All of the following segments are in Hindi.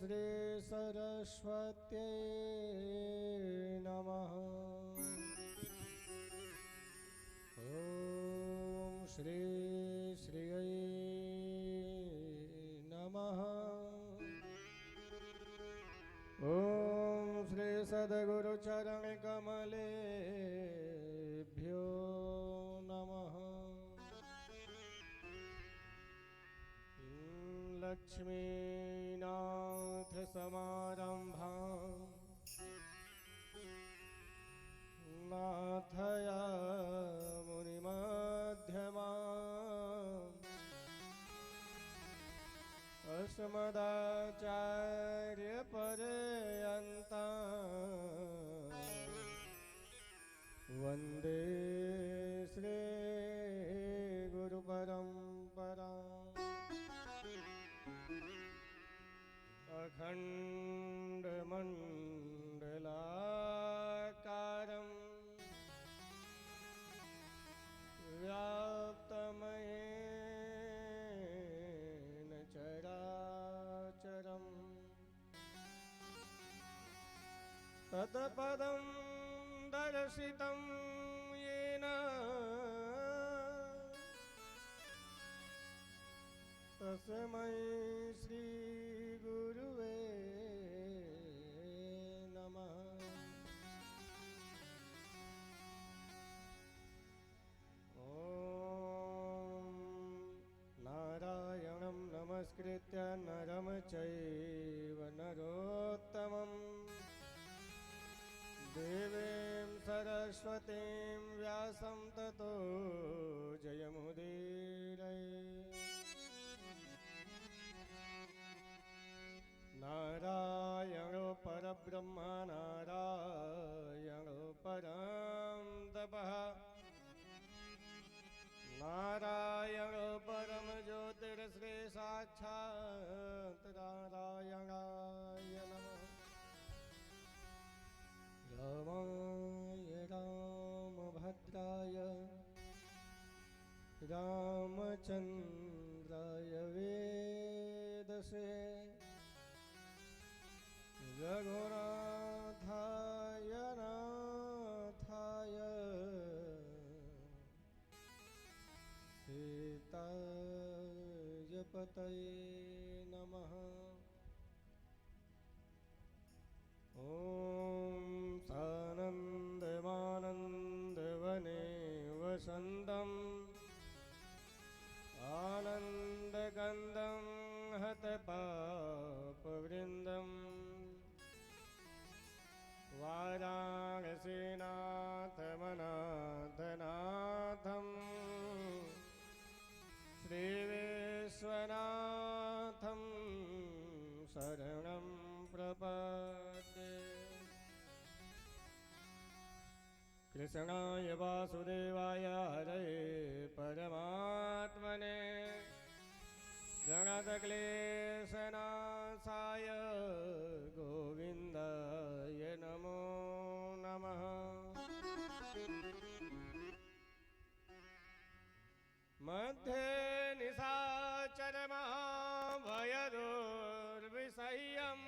श्री सरस्वत्यै नमः। ॐ श्री श्रियै नमः। ॐ श्री सद्गुरुचरणकमलेभ्यो नमः। लक्ष्मीनाथ समारम्भां नाथया मुनिमध्यमाम् अस्मदाचार्यपर्यन्तां वन्दे श्री गुरुपरम्पराम्। अखण्डमण्डलाकारं व्याप्तमयेन चराचरम् तत्पदं दर्शितं येन तस्मै श्री गुरुवे नमः। ॐ नारायणं नमस्कृत्य नरं चैव नरोत्तमं देवीं सरस्वतीं व्यासं ततो जयमुदीरये। नारायणो परब्रह्म नारायणो परं तपः नारायणो परम ज्योतिर्श्री साक्षात् नारायणाय नमः। रामाय रामभद्राय रामचन्द्राय वेदसे रघुनाथाय नाथाय सीताय पतये नमः। ॐ सानन्दमानन्दवने वसन्तम् आनन्दकन्दं हतपापवृन्दम् वाराणसीनाथमनाथनाथं श्रीविश्वनाथं शरणं प्रपद्ये। कृष्णाय वासुदेवाय हरये परमात्मने गणतक्लेशनाशाय गोविन्दाय नमो नमः। मध्ये निशाचरमहाभयदुर्विषह्यम्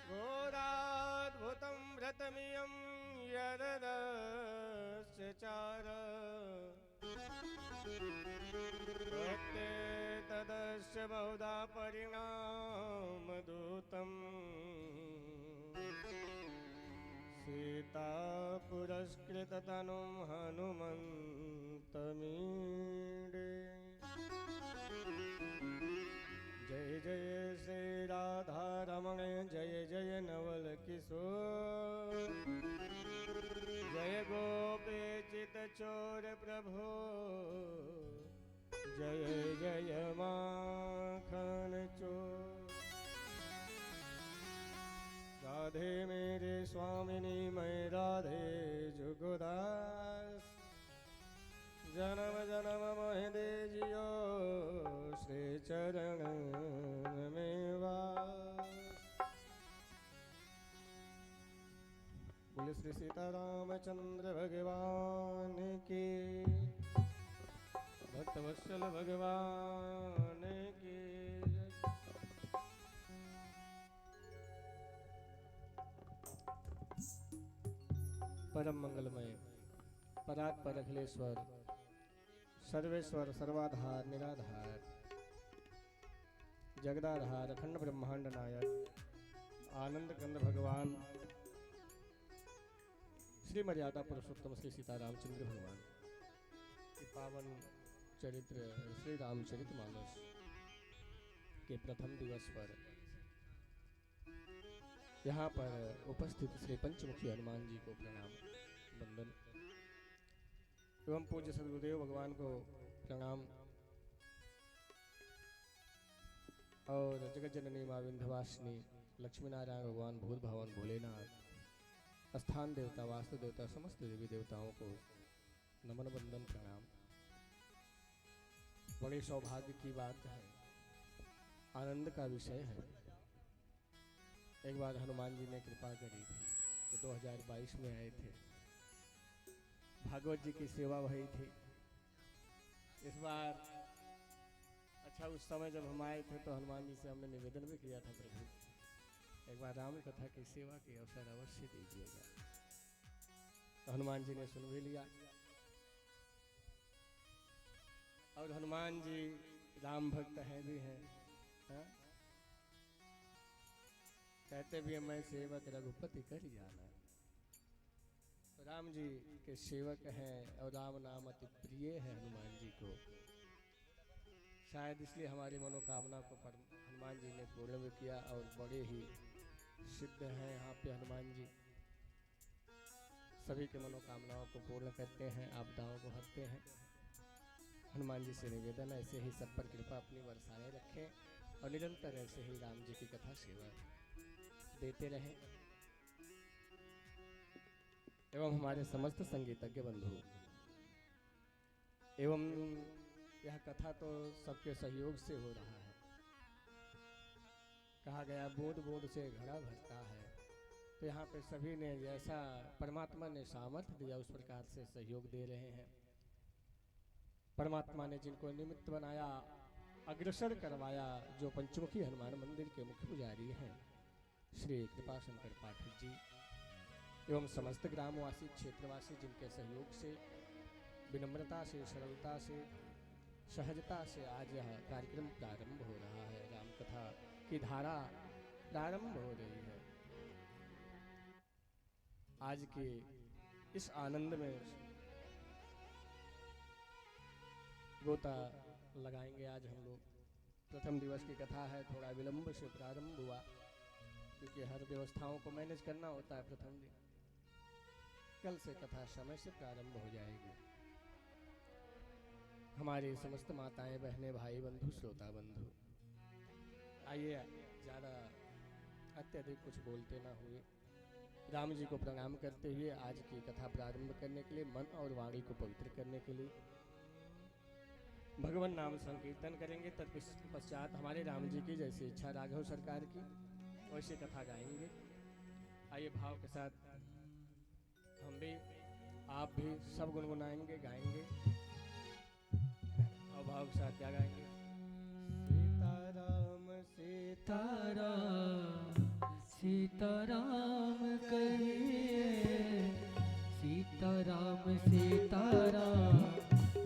घोराद्भुतं व्रतमियं यदस्य चार भक्ते तदस्य बहुधा परिणामदूतं सीता पुरस्कृततनुं हनुमन्तमीडे। जय जय श्री राधारमण जय जय नवल किशोर जय गोपीचित चोर प्रभो जय जय माखन चोर। राधे मेरे स्वामिनी मैं राधे जुगदास जन्म जन्म मोह दे जियो श्री चरण में वास। बोले श्री सीतारामचंद्र भगवान की भक्तवत्सल भगवान की परम मंगलमय परात पर अखिलेश्वर सर्वेश्वर सर्वाधार निराधार जगदाधार अखंड ब्रह्मांड नायक आनंद कंद भगवान श्री मर्यादा पुरुषोत्तम श्री सीतारामचंद्र भगवान के पावन चरित्र श्री रामचरितमानस के प्रथम दिवस पर यहाँ पर उपस्थित श्री पंचमुखी हनुमान जी को प्रणाम वंदन एवं पूज्य सदगुरुदेव भगवान को प्रणाम और जगत जननी माँ विंध्यवासिनी लक्ष्मी नारायण भगवान भूत भवन भोलेनाथ स्थान देवता वास्तु देवता समस्त देवी देवताओं को नमन वंदन प्रणाम। बड़े सौभाग्य की बात है, आनंद का विषय है। एक बार हनुमान जी ने कृपा करी थी तो 2022 में आए थे, भागवत जी की सेवा भई थी। इस बार अच्छा उस समय जब हम आए थे तो हनुमान जी से हमने निवेदन भी किया था, प्रभु एक बार राम कथा की सेवा की अवसर अवश्य दीजिएगा। तो हनुमान जी ने सुन भी लिया और हनुमान जी राम भक्त हैं भी हैं, हाँ? कहते भी हैं मैं सेवक रघुपति कर जाना। तो राम जी के सेवक हैं और राम नाम अति प्रिय है हनुमान जी को। शायद इसलिए हमारी मनोकामना को हनुमान जी ने पूर्ण भी किया और बड़े ही सिद्ध हैं यहाँ पे हनुमान जी। सभी के मनोकामनाओं को पूर्ण करते हैं, आपदाओं को हरते हैं। हनुमान जी से निवेदन है ऐसे ही सब पर कृपा अपनी बरसाए रखें और निरंतर ऐसे ही राम जी की कथा सेवा देते रहें। एवं हमारे समस्त संगीतज्ञ बंधु एवं यह कथा तो सबके सहयोग से हो रहा है। कहा गया बूंद बूंद से घड़ा भरता है, तो यहाँ पे सभी ने जैसा परमात्मा ने सामर्थ्य दिया उस प्रकार से सहयोग दे रहे हैं। परमात्मा ने जिनको निमित्त बनाया, अग्रसर करवाया, जो पंचमुखी हनुमान मंदिर के मुख्य पुजारी हैं श्री कृपाशंकर पाठक जी एवं समस्त ग्रामवासी क्षेत्रवासी, जिनके सहयोग से विनम्रता से सरलता से सहजता से आज यह कार्यक्रम प्रारंभ हो रहा है। राम कथा की धारा प्रारंभ हो रही है। आज के इस आनंद में गोता लगाएंगे। आज हम लोग प्रथम दिवस की कथा है, थोड़ा विलंब से प्रारंभ हुआ क्योंकि हर व्यवस्थाओं को मैनेज करना होता है। प्रथम दिन कल से कथा समय से प्रारंभ हो जाएगी। हमारी समस्त माताएं बहनें भाई बंधु श्रोता बंधु, आइए ज़्यादा अत्यधिक कुछ बोलते ना हुए राम जी को प्रणाम करते हुए आज की कथा प्रारंभ करने के लिए, मन और वाणी को पवित्र करने के लिए भगवान नाम संकीर्तन करेंगे। तत्पश्चात हमारे राम जी की जैसी इच्छा राघव सरकार की वैसे कथा गाएंगे। आइए भाव के साथ हम भी आप भी सब गुनगुनाएंगे गाएंगे और भाव के साथ क्या गाएंगे? सीताराम सीताराम सीताराम कहिए, सीताराम सीताराम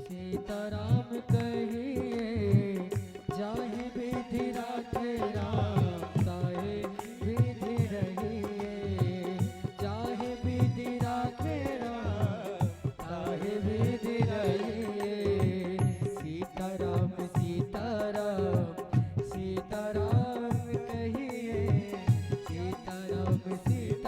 सीताराम कहिए, जाहे विधि राखे राम ताहे विधि रहिए, जाहे विधि राखे राम ताहे विधि रहिए। सीताराम सीताराम सीताराम कहिए, सीताराम सीताराम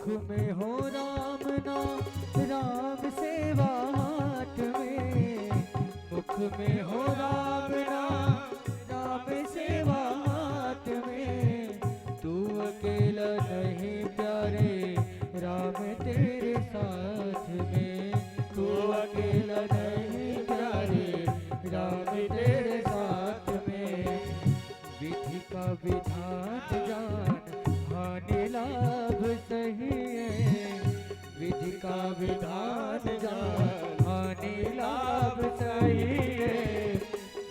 में हो राम नाम, राम सेवा हाथ में। मुख में हो राम नाम, राम सेवा हाथ में। तू अकेला नहीं प्यारे, राम तेरे साथ में। तू अकेला नहीं प्यारे, राम तेरे साथ में। विधि का विधान जान, हानि लाभ सही है। विधि का विधान जान, हानि लाभ सही है।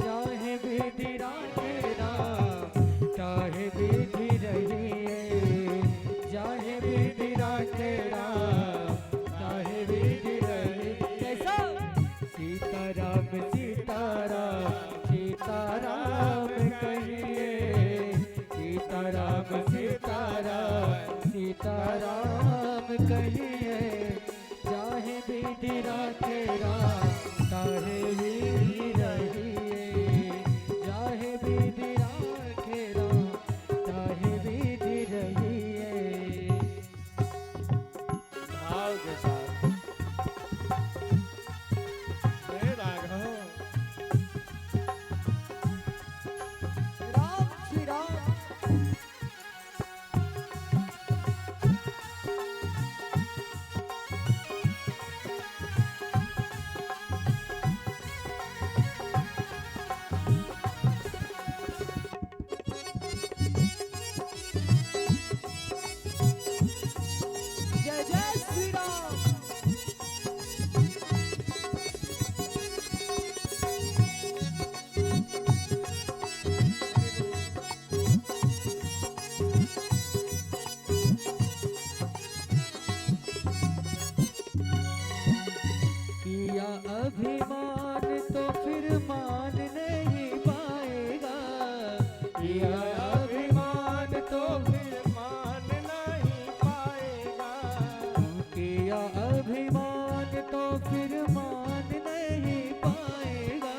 चाहे विधि राखे राम, चाहे विधि रही है। चाहे विधि राखे राम, चाहे विधि रही। कैसा? सीताराम सीताराम सीताराम कहिए। सीताराम सीताराम सीताराम कहिए। चाहे विधि राखे राम, चाहे विधि रहिए। चाहे विधि राखे राम, चाहे विधि रहिए। भाव के साथ हे राघव राम श्री राम। जय जय श्री राम। किया अभिमान तो फिर मान नहीं पाएगा। किया अभिमान तो फिर मान नहीं पाएगा। किया अभिमान तो फिर मान नहीं पाएगा।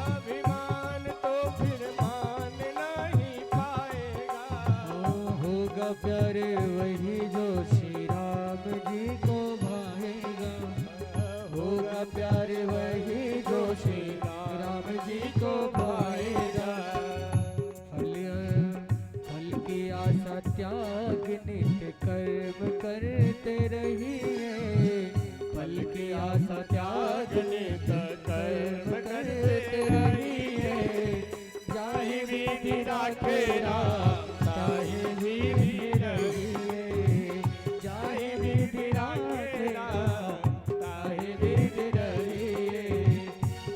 अभिमान तो फिर मान नहीं पाएगा। होगा प्यारे वही जो श्री राम जी को भाएगा। होगा प्यारे वही जो श्री राम जी को भाएगा। फल की आशा त्याग नित्य कर्म करते रहिए। फल की आशा त्याग नित्य कर्म करते रहिए। चाहे विधि राखे राम, चाहे विधि रहिए। चाहे विधि राखे राम, चाहे विधि रहिए।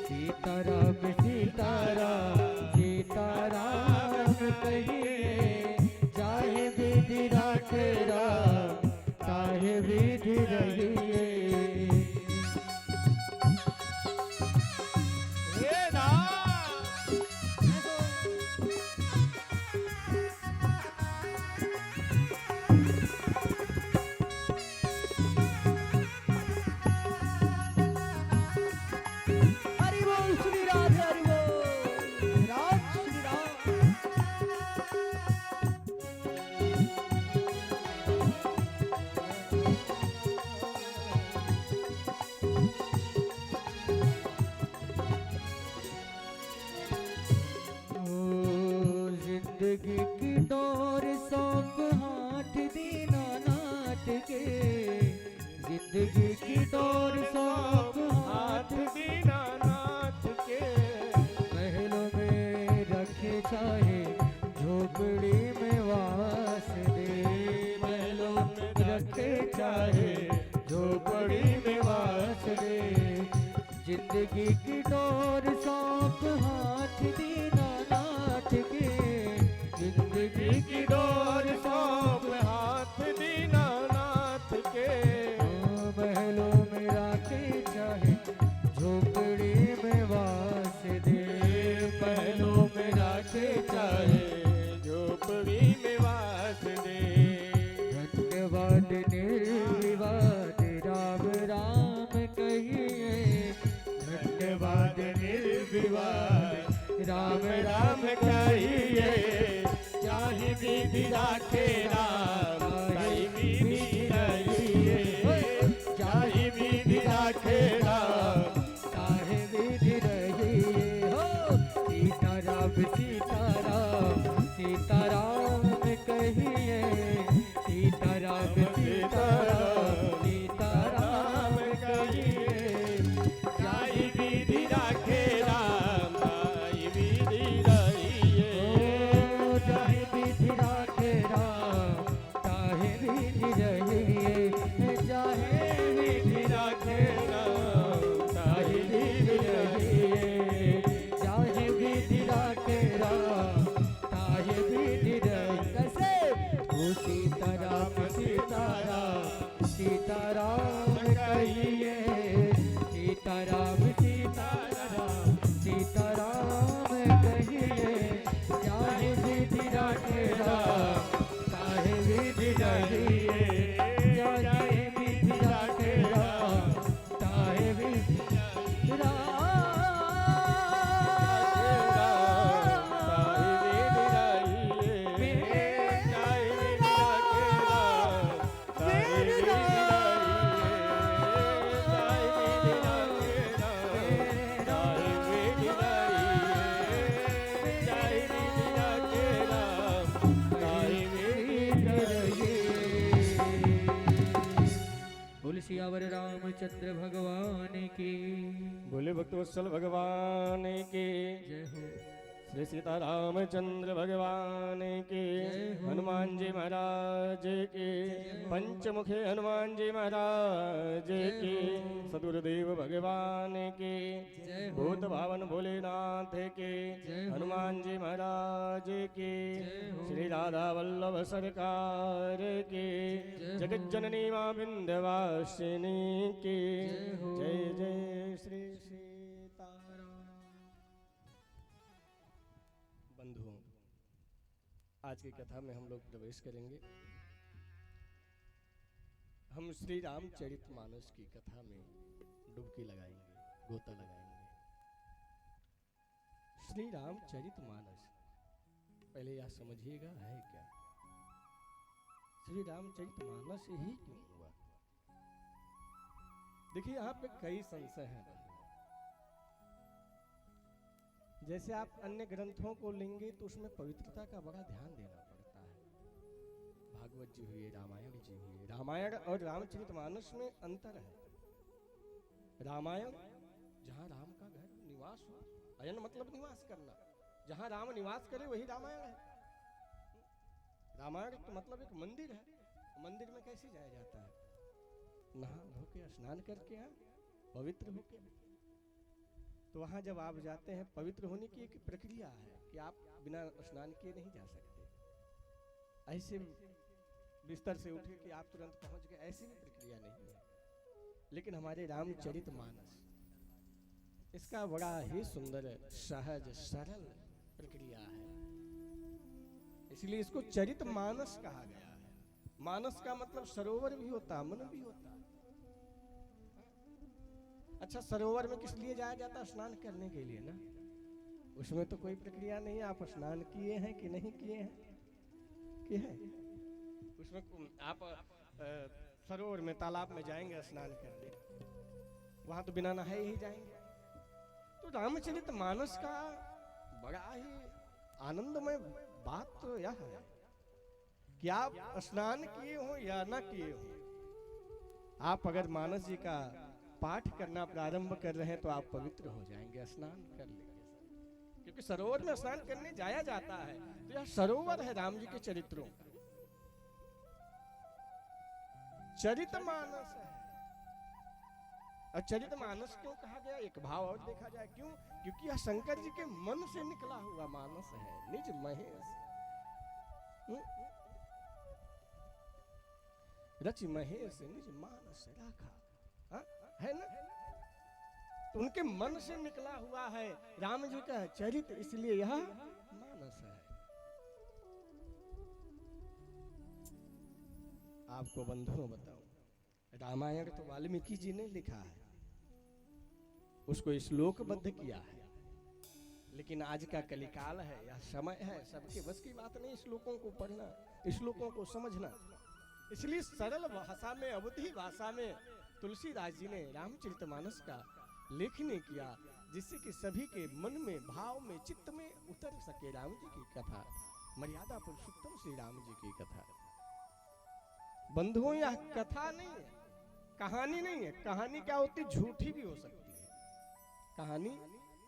सीताराम सीताराम सीताराम कहिए। चाहे विधि राखे राम, चाहे विधि रहिए। हे राम हरि बोल श्री राधे हरि बोल। राम श्री राम। जिंदगी की डोर सौंप हाथ दीनानाथ के। जिंदगी की डोर सौंप हाथ दीनानाथ के। महलों में रखे चाहे झोपड़ी में वास दे। महलों में रखे चाहे झोपड़ी में वास दे। जिंदगी की डोर सौंप हाथ दीनानाथ के। जिंदगी की डोर सौंप हाथ दीनानाथ के। महलों में रखे चाहे झोपड़ी में वास दे। महलों में रखे चाहे झोपड़ी में वास दे। धन्यवाद निर्विवाद राम राम कहिए। धन्यवाद निर्विवाद राम राम कहिए। चाहे विधि राखे राम, चाहे रामचंद्र भगवान की बोले भक्तवत्सल भगवान के जय हो। श्री सीता रामचंद्र भगवान के जय हो। हनुमान जी महाराज के पंचमुखे हनुमान जी महाराज के सदुरदेव भगवान के जय हो। भूत भावन भोलेनाथ के जय हो। हनुमान जी महाराज के जय हो। श्री राधा वल्लभ सरकार के जय हो। जगत जननी मां विंध्यवासिनी के जय हो। जय जय श्री सीताराम। बंधुओं, आज की कथा में हम लोग प्रवेश करेंगे। हम श्री रामचरितमानस की कथा में डुबकी लगाएंगे, गोता लगाएंगे। श्री रामचरितमानस, पहले यह समझिएगा है क्या? श्री रामचरितमानस ही क्यों हुआ? देखिए, यहाँ पे कई संशय हैं। जैसे आप अन्य ग्रंथों को लेंगे तो उसमें पवित्रता का बड़ा ध्यान देना पड़ता है। भागवत जी हुई, रामायण जी हुई। रामायण और रामचरितमानस में अंतर है। रामायण जहाँ राम का घर निवास हो, अयन मतलब निवास करना, जहाँ राम निवास करे वही रामायण है। रामायण तो मतलब एक मंदिर है। मंदिर में कैसे जाया जाता है? नहा धो के स्नान करके हम पवित्र होके। तो वहाँ जब आप जाते हैं, पवित्र होने की एक प्रक्रिया है कि आप बिना स्नान किए नहीं जा सकते। ऐसे बिस्तर से उठे कि आप तुरंत पहुंच गए, ऐसी भी प्रक्रिया नहीं है। लेकिन हमारे रामचरितमानस, इसका बड़ा ही सुंदर, सहज, सरल प्रक्रिया है। इसलिए इसको चरितमानस कहा गया है। मानस का मतलब सरोवर भी होता है, मन भी होता है। अच्छा, सरोवर में किस लिए जाया जाता है? स्नान करने के लिए ना। उसमें तो कोई प्रक्रिया नहीं है। आप स्नान किए हैं कि नहीं किए हैं? कि है उसमें आप सरोवर में, तालाब में जाएंगे स्नान करने, वहां तो बिना नहाए ही जाएंगे। तो रामचरितमानस का बड़ा ही आनंदमय बात तो यह है कि आप स्नान किए हो या ना किए हो, आप अगर मानस जी का पाठ करना प्रारंभ कर रहे हैं तो आप पवित्र हो जाएंगे, स्नान कर लेंगे। क्योंकि सरोवर में स्नान करने जाया जाता है, तो यह सरोवर है राम जी के चरित्रों का। चरितमानस है। और चरितमानस क्यों कहा गया? एक भाव और देखा जाए, क्यों? क्योंकि यह शंकर जी के मन से निकला हुआ मानस है, निज महेश। रचि महेश निज मानस राखा, है ना? तो उनके मन से निकला हुआ है राम जी का चरित, इसलिए यह मानस है। आपको बंधुओं बताऊं, रामायण तो वाल्मीकि जी ने लिखा है, उसको श्लोकबद्ध किया है। लेकिन आज का कलिकाल है, यह समय है, सबके बस की बात नहीं श्लोकों को पढ़ना, श्लोकों को समझना। इसलिए सरल भाषा में, अवधी भाषा में तुलसीदास जी ने रामचरितमानस का लेखनी किया, जिससे कि सभी के मन में, भाव में, चित्त में उतर सके राम जी की कथा, मर्यादा पुरुषोत्तम श्री राम जी की कथा। बंधुओं, यह कथा नहीं है, कहानी नहीं है। कहानी क्या होती? झूठी भी हो सकती है। कहानी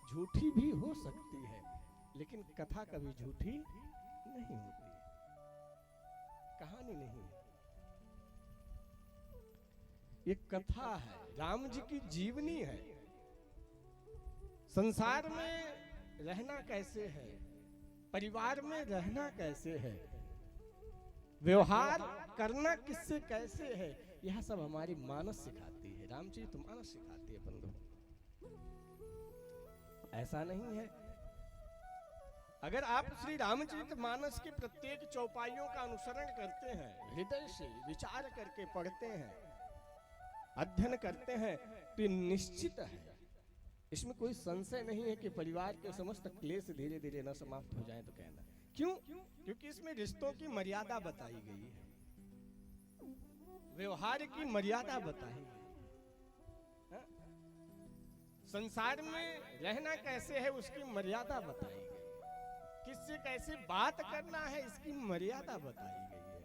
झूठी भी हो सकती है, लेकिन कथा कभी झूठी नहीं होती। कहानी नहीं है, ये कथा है, राम जी की जीवनी है। संसार में रहना कैसे है, परिवार में रहना कैसे है, व्यवहार करना किससे कैसे है, यह सब हमारी मानस सिखाती है, रामचरितमानस सिखाती है। बंधु, ऐसा नहीं है। अगर आप श्री रामचरितमानस के प्रत्येक चौपाइयों का अनुसरण करते हैं, हृदय से विचार करके पढ़ते हैं, अध्ययन करते हैं, तो निश्चित है, इसमें कोई संशय नहीं है कि परिवार के समस्त क्लेश धीरे धीरे न समाप्त हो जाए तो कहना। क्यों? क्योंकि इसमें रिश्तों की मर्यादा बताई गई है, व्यवहार की मर्यादा बताई गई, संसार में रहना कैसे है उसकी मर्यादा बताई गई, किससे कैसे बात करना है इसकी मर्यादा बताई गई है।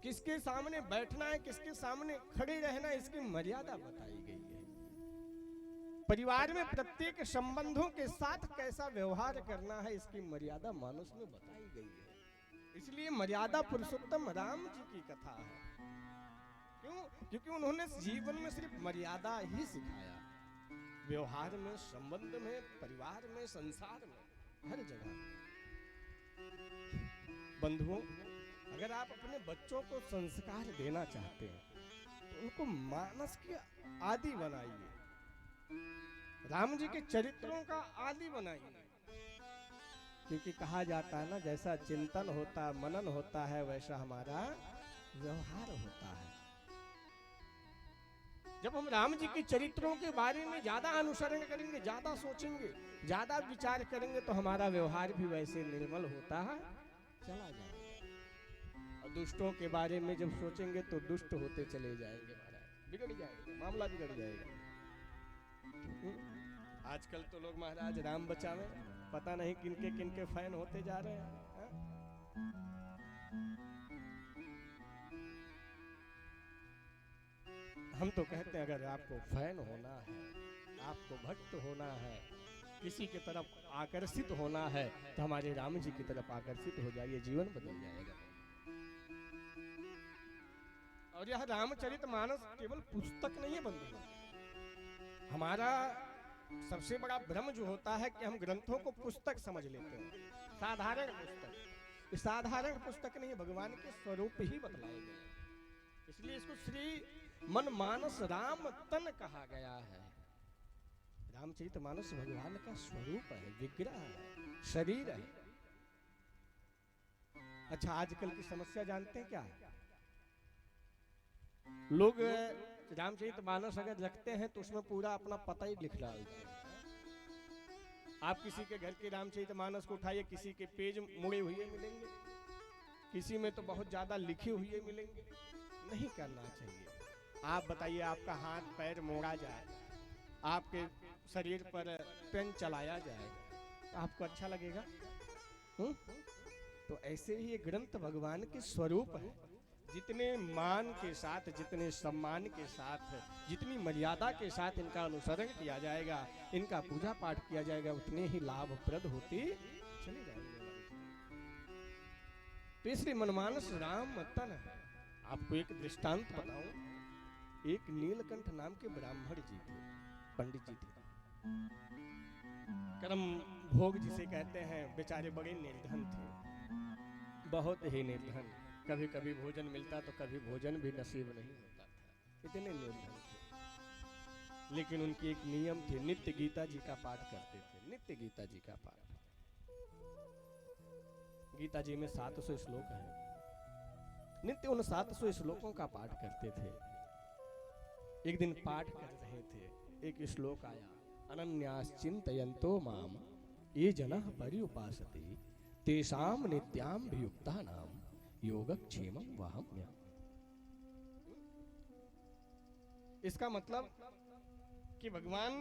किसके सामने बैठना है, किसके सामने खड़े रहना है, इसकी मर्यादा बताई गई है। परिवार में प्रत्येक संबंधों के साथ कैसा व्यवहार करना है, इसकी मर्यादा मानस में बताई गई है। इसलिए मर्यादा पुरुषोत्तम राम जी की कथा है। क्यों? क्योंकि उन्होंने जीवन में सिर्फ मर्यादा ही सिखाया। व्यवहार में, संबंध में, परिवार में, संसार में, हर जगह। बंधुओं, अगर आप अपने बच्चों को संस्कार देना चाहते हैं तो उनको मानस के आदि बनाइए, राम जी के चरित्रों का आदि बनाइए। क्योंकि कहा जाता है ना, जैसा चिंतन होता, मनन होता है, वैसा हमारा व्यवहार होता है। जब हम राम जी के चरित्रों के बारे में ज्यादा अनुसरण करेंगे, ज्यादा सोचेंगे, ज्यादा विचार करेंगे, तो हमारा व्यवहार भी वैसे निर्मल होता है चला जाएगा। और दुष्टों के बारे में जब सोचेंगे तो दुष्ट होते चले जाएंगे, महाराज बिगड़ जाएगा, मामला बिगड़ जाएगा। आजकल तो लोग महाराज राम बचावे, पता नहीं किनके किनके फैन होते जा रहे हैं। हम तो कहते हैं अगर आपको फैन होना है, आपको भक्त होना है, किसी की तरफ आकर्षित होना है, तो हमारे राम जी की तरफ आकर्षित हो जाइए, जीवन बदल जाएगा। और यह रामचरितमानस केवल पुस्तक नहीं है बंधुओं। हमारा सबसे बड़ा भ्रम जो होता है कि हम ग्रंथों को पुस्तक समझ लेते हैं, साधारण पुस्तक। इस साधारण पुस्तक नहीं, भगवान के स्वरूप ही बतलाए गए। इसलिए इसको श्री मन मानस राम तन कहा गया है। रामचरितमानस भगवान का स्वरूप है, विग्रह है, शरीर है। अच्छा, आजकल की समस्या जानते हैं क्या है? लोग रामचरितमानस अगर रखते हैं तो उसमें पूरा अपना पता ही लिख डालते हैं। आप किसी के घर के रामचरितमानस को उठाइए, किसी के पेज मुड़े हुए मिलेंगे, किसी में तो बहुत ज्यादा लिखे हुए मिलेंगे। नहीं करना चाहिए। आप बताइए, आपका हाथ पैर मोड़ा जाए, आपके शरीर पर पेन चलाया जाए, तो आपको अच्छा लगेगा? तो ऐसे ही ये ग्रंथ भगवान के स्वरूप है। जितने मान के साथ, जितने सम्मान के साथ, जितनी मर्यादा के साथ इनका अनुसरण किया जाएगा, इनका पूजा पाठ किया जाएगा, उतने ही लाभप्रद होती चले जाएंगे। तीसरी मनमानस राम तन है। आपको एक दृष्टांत बताऊं। एक नीलकंठ नाम के ब्राह्मण जी थे, पंडित जी थे, कर्म भोग जिसे कहते हैं, बेचारे बड़े निर्धन थे, बहुत ही निर्धन। कभी कभी भोजन मिलता तो कभी भोजन भी नसीब नहीं होता था, इतने निर्धन थे। लेकिन उनकी एक नियम थी, नित्य गीता जी का पाठ करते थे, नित्य गीता जी का पाठ। गीता जी में 700 श्लोक हैं, नित्य उन 700 श्लोकों का पाठ करते थे। एक दिन पाठ कर रहे थे, एक श्लोक आया, अनन्याश्चिन्तयन्तो माम ये जनः पर्युपासते तेषां नित्याभियुक्तानां योगक्षेमं वहाम्यहम्। इसका मतलब कि भगवान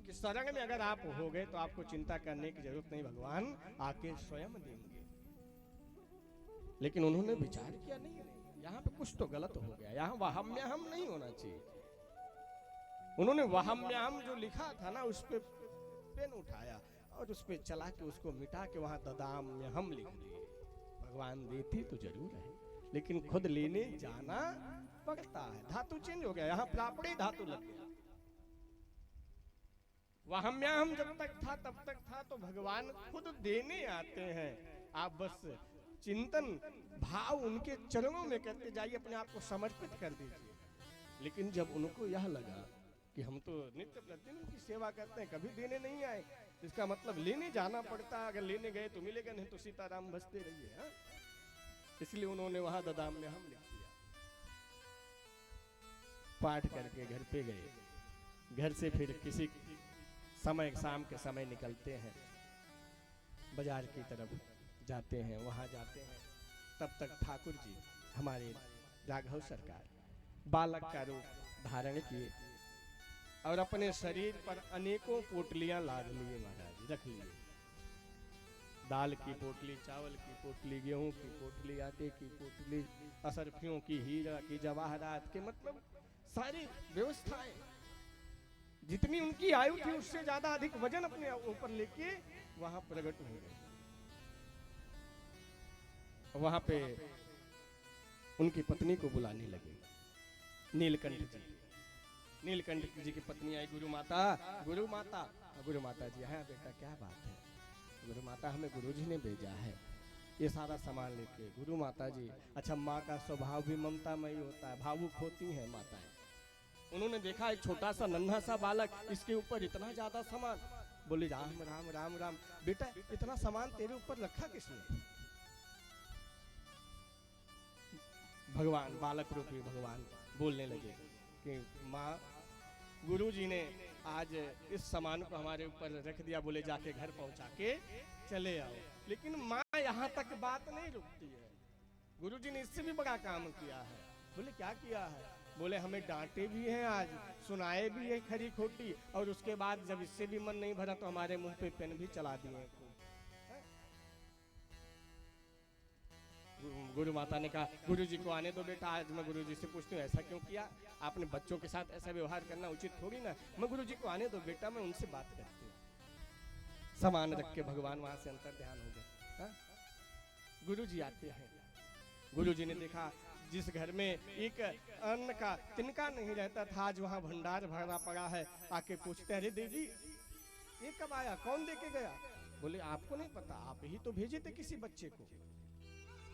की शरण में अगर आप हो गए तो आपको चिंता करने की जरूरत नहीं, भगवान आके स्वयं देंगे। लेकिन उन्होंने विचार किया, नहीं, यहाँ पे कुछ तो गलत हो गया, यहाँ वहाम्यहम् नहीं होना चाहिए। उन्होंने वहाम्यहम् जो लिखा था ना, उस पे पेन उठाया और उस पे चला के उसको मिटा के वहां ददाम्यहम् लिख दिए। भगवान देते तो जरूर है, लेकिन खुद लेने जाना पड़ता है। धातु चेंज हो गया, यहाँ प्रापणे धातु लग गया। वहाम्यहम् जब तक था तब तक था, तो भगवान खुद देने आते हैं। आप बस चिंतन भाव उनके चरणों में करते जाइए, अपने आप को समर्पित कर दीजिए। लेकिन जब उनको यह लगा कि हम तो नित्य प्रतिदिन उनकी सेवा करते हैं, कभी देने नहीं आए, इसका मतलब लेने जाना पड़ता। अगर लेने गए तो मिलेगा, नहीं तो सीताराम बसते रहिए। हाँ, इसलिए उन्होंने वहां ददाम्यहम् लिख दिया। पाठ करके घर पे गए, घर से फिर किसी समय, शाम के समय निकलते हैं, बाजार की तरफ जाते हैं। वहां जाते हैं, तब तक ठाकुर जी हमारे राघव सरकार बालक का रूप धारण किए और अपने शरीर पर अनेकों पोटलियां लाद लिए, महाराज रख लिए। दाल की पोटली, चावल की पोटली, गेहूं की पोटली, आटे की पोटली, असरफियों की, हीरा की, जवाहरात के, मतलब सारी व्यवस्थाएं। जितनी उनकी आयु थी उससे ज्यादा अधिक वजन अपने ऊपर लेके वहां प्रकट हो गए। वहां पे उनकी पत्नी को बुलाने लगे, नीलकंठ जी। नीलकंठ जी की पत्नी आई, गुरु माता, गुरु माता। गुरु माता जी, हाँ बेटा क्या बात है? गुरु माता, हमें गुरु जी ने भेजा है ये सारा सामान लेके। गुरु माता जी, अच्छा माँ का स्वभाव भी ममतामयी होता है, भावुक होती हैं माताएं। उन्होंने देखा एक छोटा सा नन्हा सा बालक, इसके ऊपर इतना ज्यादा सामान। बोले राम राम राम राम, बेटा इतना सामान तेरे ऊपर रखा किसने? भगवान, बालक रूपी भगवान बोलने लगे कि माँ, गुरुजी ने आज इस सामान को हमारे ऊपर रख दिया, बोले जाके घर पहुंचा के चले आओ। लेकिन माँ यहाँ तक बात नहीं रुकती है। गुरुजी ने इससे भी बड़ा काम किया है। बोले क्या किया है? बोले हमें डांटे भी हैं आज, सुनाए भी है खरी खोटी, और उसके बाद जब इससे भी मन नहीं भरा तो हमारे मुंह पे पेन भी चला दिए। गुरु माता ने कहा, गुरु जी को आने दो बेटा, आज मैं गुरु जी से पूछती हूँ ऐसा क्यों किया आपने? बच्चों के साथ ऐसा व्यवहार करना उचित थोड़ी ना। मैं गुरु जी को आने दो बेटा, मैं उनसे बात करती हूँ। सामान रख के भगवान वहां से अंतर ध्यान हो गए। गुरु जी आते हैं। गुरु जी ने देखा जिस घर में एक अन्न का तिनका नहीं रहता था, आज वहां भंडार भरा पड़ा है। आके पूछते, अरे देवी ये कब आया, कौन देके गया? बोले आपको नहीं पता, आप ही तो भेजे थे किसी बच्चे को।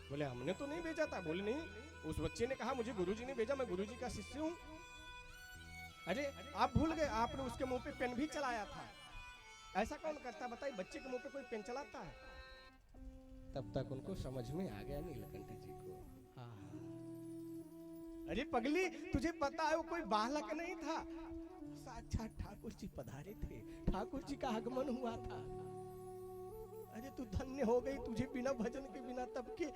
बोले हमने तो नहीं भेजा था। बोले नहीं, उस बच्चे ने कहा मुझे गुरुजी ने भेजा, मैं गुरुजी का शिष्य हूँ। अरे आप भूल गए, आपने उसके मुंह पे पेन भी चलाया था। ऐसा कौन करता बताइए, बच्चे के मुंह पे कोई पेन चलाता है? तब तक उनको समझ में आ गया नीलकंठ जी को। हाँ, अरे पगली तुझे पता है वो कोई बालक नहीं था, साक्षात ठाकुर जी पधारे थे, ठाकुर जी का आगमन हुआ था। अरे तू धन्य हो गई, तुझे बिना भजन के बिना तब के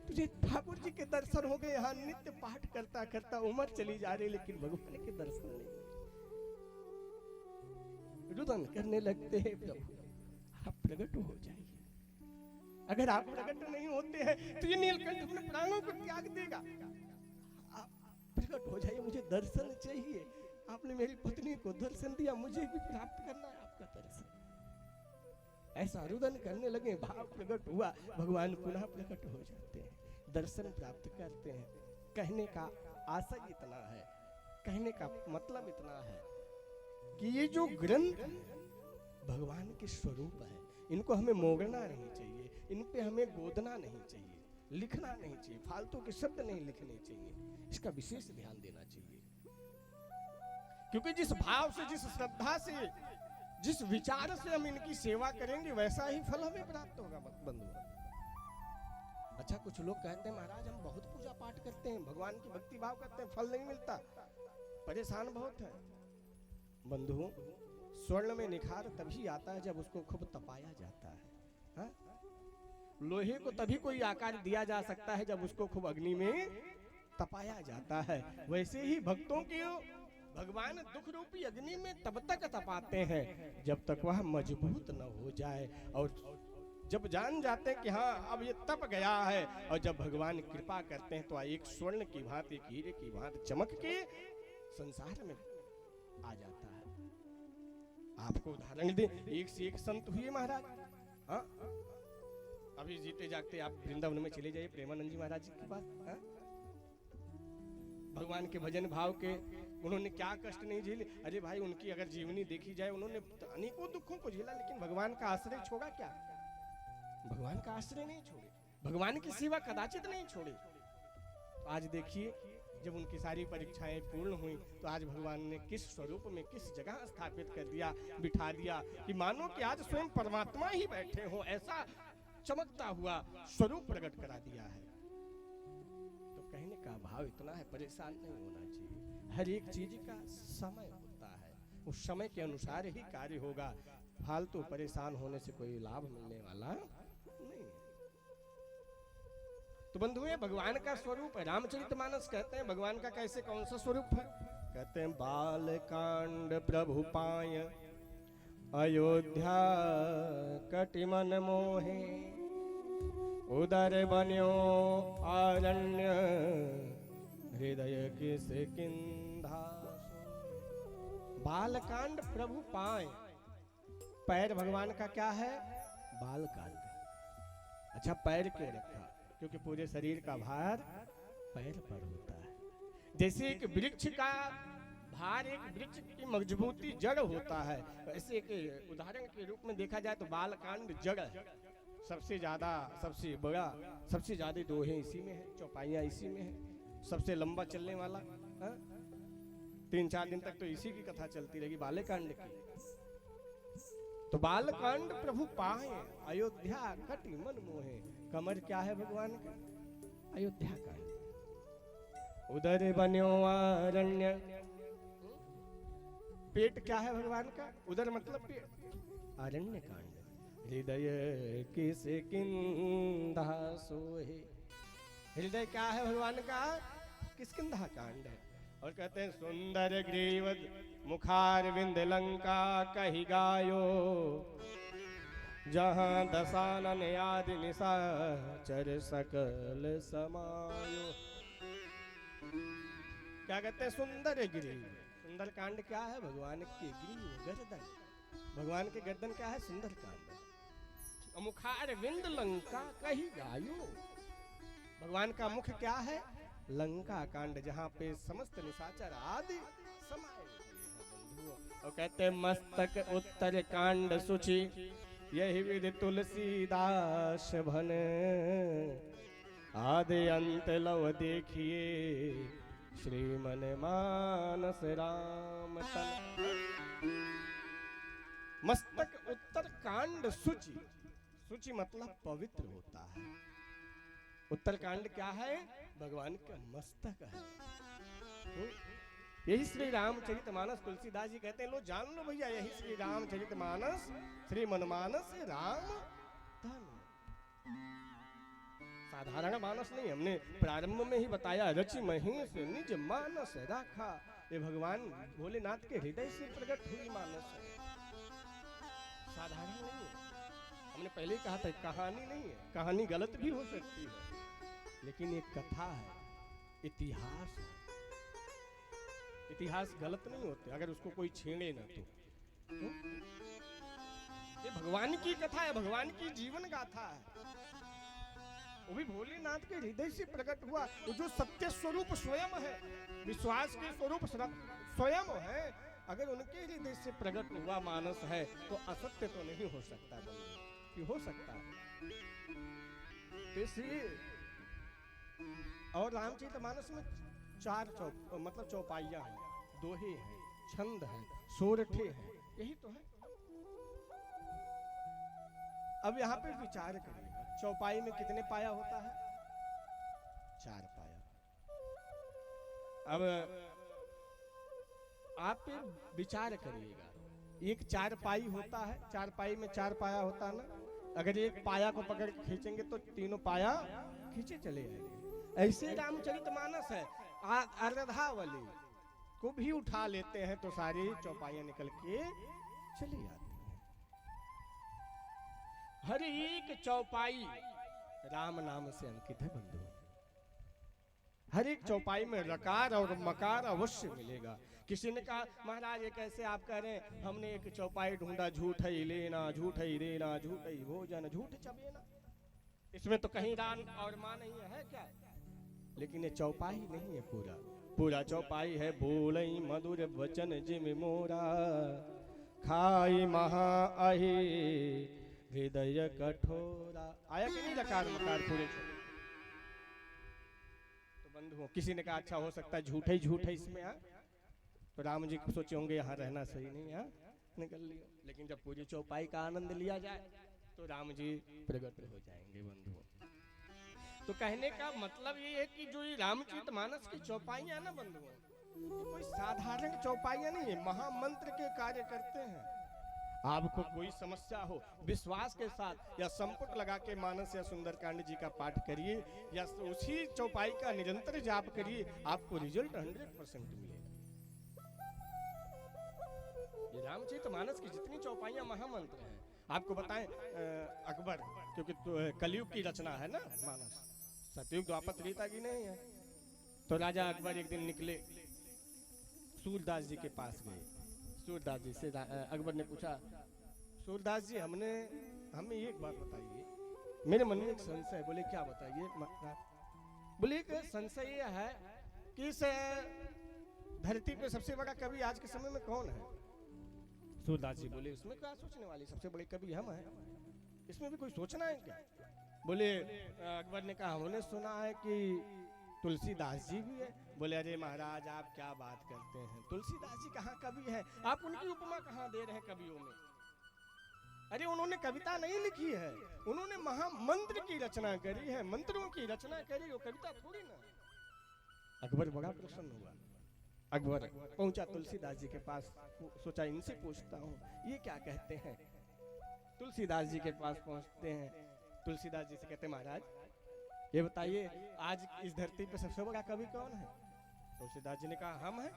तुझे ठाकुर जी के दर्शन हो गए। यहाँ नित्य पाठ करता करता उम्र चली जा रही, लेकिन भगवान के दर्शन नहीं। रुदन करने लगते हैं, प्रभु आप प्रकट हो जाइए। अगर आप प्रकट नहीं होते हैं तो ये नीलकंठ अपने प्राणों को त्याग देगा। आप प्रकट हो जाइए, मुझे दर्शन चाहिए। आपने मेरी पत्नी को दर्शन दिया, मुझे भी प्राप्त करना है आपका दर्शन। ऐसा रुदन करने लगे, भाव प्रकट हुआ, भगवान पुनः प्रकट हो जाते हैं, दर्शन प्राप्त करते हैं। कहने का आशय इतना है, कहने का मतलब इतना है कि ये जो ग्रंथ भगवान के स्वरूप है, इनको हमें मोड़ना नहीं चाहिए, इन पे हमें गोदना नहीं चाहिए, लिखना नहीं चाहिए, फालतू के शब्द नहीं लिखने चाहिए। इसका विशेष ध्यान देना चाहिए, क्योंकि जिस भाव से, जिस श्रद्धा से, जिस विचार से हम इनकी सेवा करेंगे वैसा ही फल हमें प्राप्त होगा बंधु। अच्छा कुछ लोग कहते हैं महाराज हम बहुत पूजा पाठ करते हैं, भगवान की भक्ति भाव करते हैं, फल नहीं मिलता, परेशान बहुत है। बंधु स्वर्ण में निखार तभी आता है जब उसको खूब तपाया जाता है। हा? लोहे को तभी कोई आकार दिया जा सकता है जब उसको खूब अग्नि में तपाया जाता है। वैसे ही भक्तों की भगवान दुख रूपी अग्नि में तब तक तपाते हैं जब तक वह मजबूत न हो जाए, और जब जान जाते हैं कि हाँ अब ये तप गया है, और जब भगवान कृपा करते हैं तो एक स्वर्ण की भांति, एक हीरे की भांति चमक के संसार में आ जाता है। आपको उदाहरण दे, एक से एक संत हुए महाराज। हाँ अभी जीते जागते आप वृंदावन में चले जाइए प्रेमानंद जी महाराज जी के पास। हाँ? भगवान के भजन भाव के उन्होंने क्या कष्ट नहीं झेले। अरे भाई उनकी अगर जीवनी देखी जाए, उन्होंने अनेकों दुखों को झेला, लेकिन भगवान का आश्रय छोड़ा क्या? भगवान का आश्रय नहीं छोड़े, भगवान की सेवा कदाचित नहीं छोड़े। तो आज देखिए जब उनकी सारी परीक्षाएं पूर्ण हुई तो आज भगवान ने किस स्वरूप में, किस जगह स्थापित कर दिया, बिठा दिया कि मानो कि आज स्वयं परमात्मा ही बैठे हो, ऐसा चमकता हुआ स्वरूप प्रकट करा दिया है। तो कहने का भाव इतना है, परेशान नहीं होना चाहिए। हर एक चीज का समय होता है, उस समय के अनुसार ही कार्य होगा। फालतू परेशान होने से कोई लाभ मिलने वाला नहीं। तो बंधुए भगवान का स्वरूप है, रामचरितमानस कहते हैं भगवान का कैसे, कौन सा स्वरूप है? कहते हैं बालकांड प्रभु पाय अयोध्या कटिमन मोहे, उदर बन्यो आरण्य हृदय किस किंधा। बालकांड प्रभु पाए। पैर भगवान का क्या है? बालकांड। अच्छा, पैर क्यों रखा? क्योंकि पूरे शरीर का भार पैर पर होता है। जैसे एक वृक्ष का भार, एक वृक्ष की मजबूती जड़ होता है, वैसे एक उदाहरण के रूप में देखा जाए तो बालकांड जड़ है। सबसे ज्यादा, सबसे बड़ा, सबसे ज्यादा दोहे इसी में है, चौपाइयाँ इसी में है, सबसे लंबा चलने वाला। 3-4 दिन तक तो इसी की कथा चलती रहेगी, बालकांड की। तो बालकांड प्रभु पाए, अयोध्या कटि मन मोहे। कमर क्या है भगवान का? अयोध्या कांड। उदर बन्यो आरण्य। पेट क्या है भगवान का? उदर मतलब पेट। आरण्य कांड। हृदय किस किंधा सोहे। हृदय क्या है भगवान का? किसकिंधा कांड है। और कहते हैं सुंदर ग्रीवद मुखारविंद लंका कही गायो, जहां दशानन आदि निशाचर सकल समायो। क्या कहते हैं? सुंदर ग्रीव। सुंदर कांड क्या है? भगवान के ग्रीव, गर्दन। भगवान के गर्दन क्या है? सुंदर कांड। मुखार विंद लंका कही गायो। भगवान का मुख क्या है? लंका कांड, जहाँ पे समस्त निशाचर आदि समाये हुए हैं। और कहते हैं मस्तक उत्तर कांड सुचि, यही विधि तुलसीदास भन। आदि अंत लव देखिए, श्रीमन मानस राम तन। मस्तक उत्तर कांड सुचि। सुचि मतलब पवित्र होता है। उत्तरकांड क्या है? भगवान का मस्तक है। यही श्री रामचरितमानस। तुलसीदास जी कहते हैं लो जान लो भैया, यही श्री रामचरितमानस श्री मनमानस राम धन। साधारण मानस नहीं, हमने प्रारंभ में ही बताया, रचि महेश निज मानस राखा। ये भगवान भोलेनाथ के हृदय से प्रकट हुई मानस है, साधारण नहीं है। हमने पहले कहा था कहानी नहीं है, कहानी गलत भी हो सकती है, लेकिन एक कथा है, इतिहास है। इतिहास गलत नहीं होते अगर उसको कोई छेड़े ना तो। ये भगवान की कथा है, भगवान की जीवन गाथा है। वो भी भोलेनाथ के हृदय से प्रकट हुआ। वो जो सत्य स्वरूप स्वयं है, विश्वास के स्वरूप स्वयं है, अगर उनके हृदय से प्रकट हुआ मानस है तो असत्य तो नहीं हो सकता। कि हो सकता है। इसलिए और रामचरितमानस में 4 मतलब चौपाइयां हैं, दोहे हैं, छंद है, सोरठे हैं, यही तो है। अब यहाँ पे विचार करिएगा, चौपाई में कितने पाया होता है? 4 पाया। अब आप विचार करिएगा, एक 4 पाई होता है, 4 पाई में 4 पाया होता है ना। अगर एक पाया को पकड़ के खींचेंगे तो तीनों पाया खींचे चले जाएंगे। ऐसे रामचरितमानस है, अर्धावली को भी उठा लेते हैं तो सारी चौपाइयां निकल के चली जाती हैं। हर एक चौपाई राम नाम से अंकित है बंधु। हर एक चौपाई में रकार और मकार अवश्य मिलेगा। किसी ने कहा महाराज ये कैसे आप कह रहे हैं, हमने एक चौपाई ढूंढा, झूठ ही लेना, झूठ ही देना, झूठ ही भोजन, झूठ चबेना, इसमें तो कहीं राम और मां नहीं है क्या? लेकिन ये चौपाई नहीं है, पूरा पूरा चौपाई है। बोलई मधुर वचन जिम मोरा, खाई महा अहि हृदय कठोरा। आया कि नहीं लकार मकार पूरे तो बंधुओं? किसी ने कहा अच्छा हो सकता है झूठ है इसमें। तो राम जी सोचे होंगे यहाँ रहना सही नहीं है, निकल लिया। लेकिन जब पूरी चौपाई का आनंद लिया जाए तो राम जी प्रकट हो जाएंगे बंधुओं। तो कहने का मतलब ये है कि जो ये रामचरितमानस की चौपाइयां ना बंधुओं, ये कोई साधारण चौपाइयां नहीं है, महामंत्र के कार्य करते हैं। आपको कोई समस्या हो, विश्वास के साथ या संपुट लगा के मानस या सुंदरकांड जी का पाठ करिए या उसी चौपाई का निरंतर जाप करिए, आपको रिजल्ट 100% मिलेगा। ये रामचरितमानस की जितनी चौपाइयां महामंत्र हैं, आपको बताएं अकबर, क्योंकि तो कलयुग की रचना है ना मानस, सतयुग द्वापर त्रेता की नहीं है। तो राजा अकबर एक दिन निकले, सूरदास जी के पास गए। सूरदास जी से अकबर ने पूछा, सूरदास जी हमें एक बात बताइए, मेरे मन में एक संशय है। बोले क्या बताइए महाराज? बोले एक संशय ये है कि इस धरती पे सबसे बड़ा कवि आज के समय में कौन है? सूरदास जी बोले, इसमें क्या सोचने वाली, सबसे बड़े कवि हम हैं, इसमें भी कोई सोचना है क्या? बोले अकबर ने कहा, हमने सुना है कि तुलसीदास जी भी है। बोले अरे महाराज आप क्या बात करते हैं, तुलसीदास जी कहाँ कवि है? आप उनकी उपमा कहाँ दे रहे हैं कवियों में? अरे उन्होंने कविता नहीं लिखी है, उन्होंने महामंत्र की रचना करी है, मंत्रों की रचना करी, वो कविता थोड़ी ना। अकबर बड़ा प्रसन्न हुआ। अकबर पहुंचा तुलसीदास जी के पास, सोचा इनसे पूछता हूँ ये क्या कहते हैं। तुलसीदास जी के पास पहुंचते हैं, तुलसीदास जी से कहते हैं, महाराज ये बताइए आज इस धरती पे सबसे बड़ा कवि कौन है? तुलसीदास जी ने कहा, हम हैं,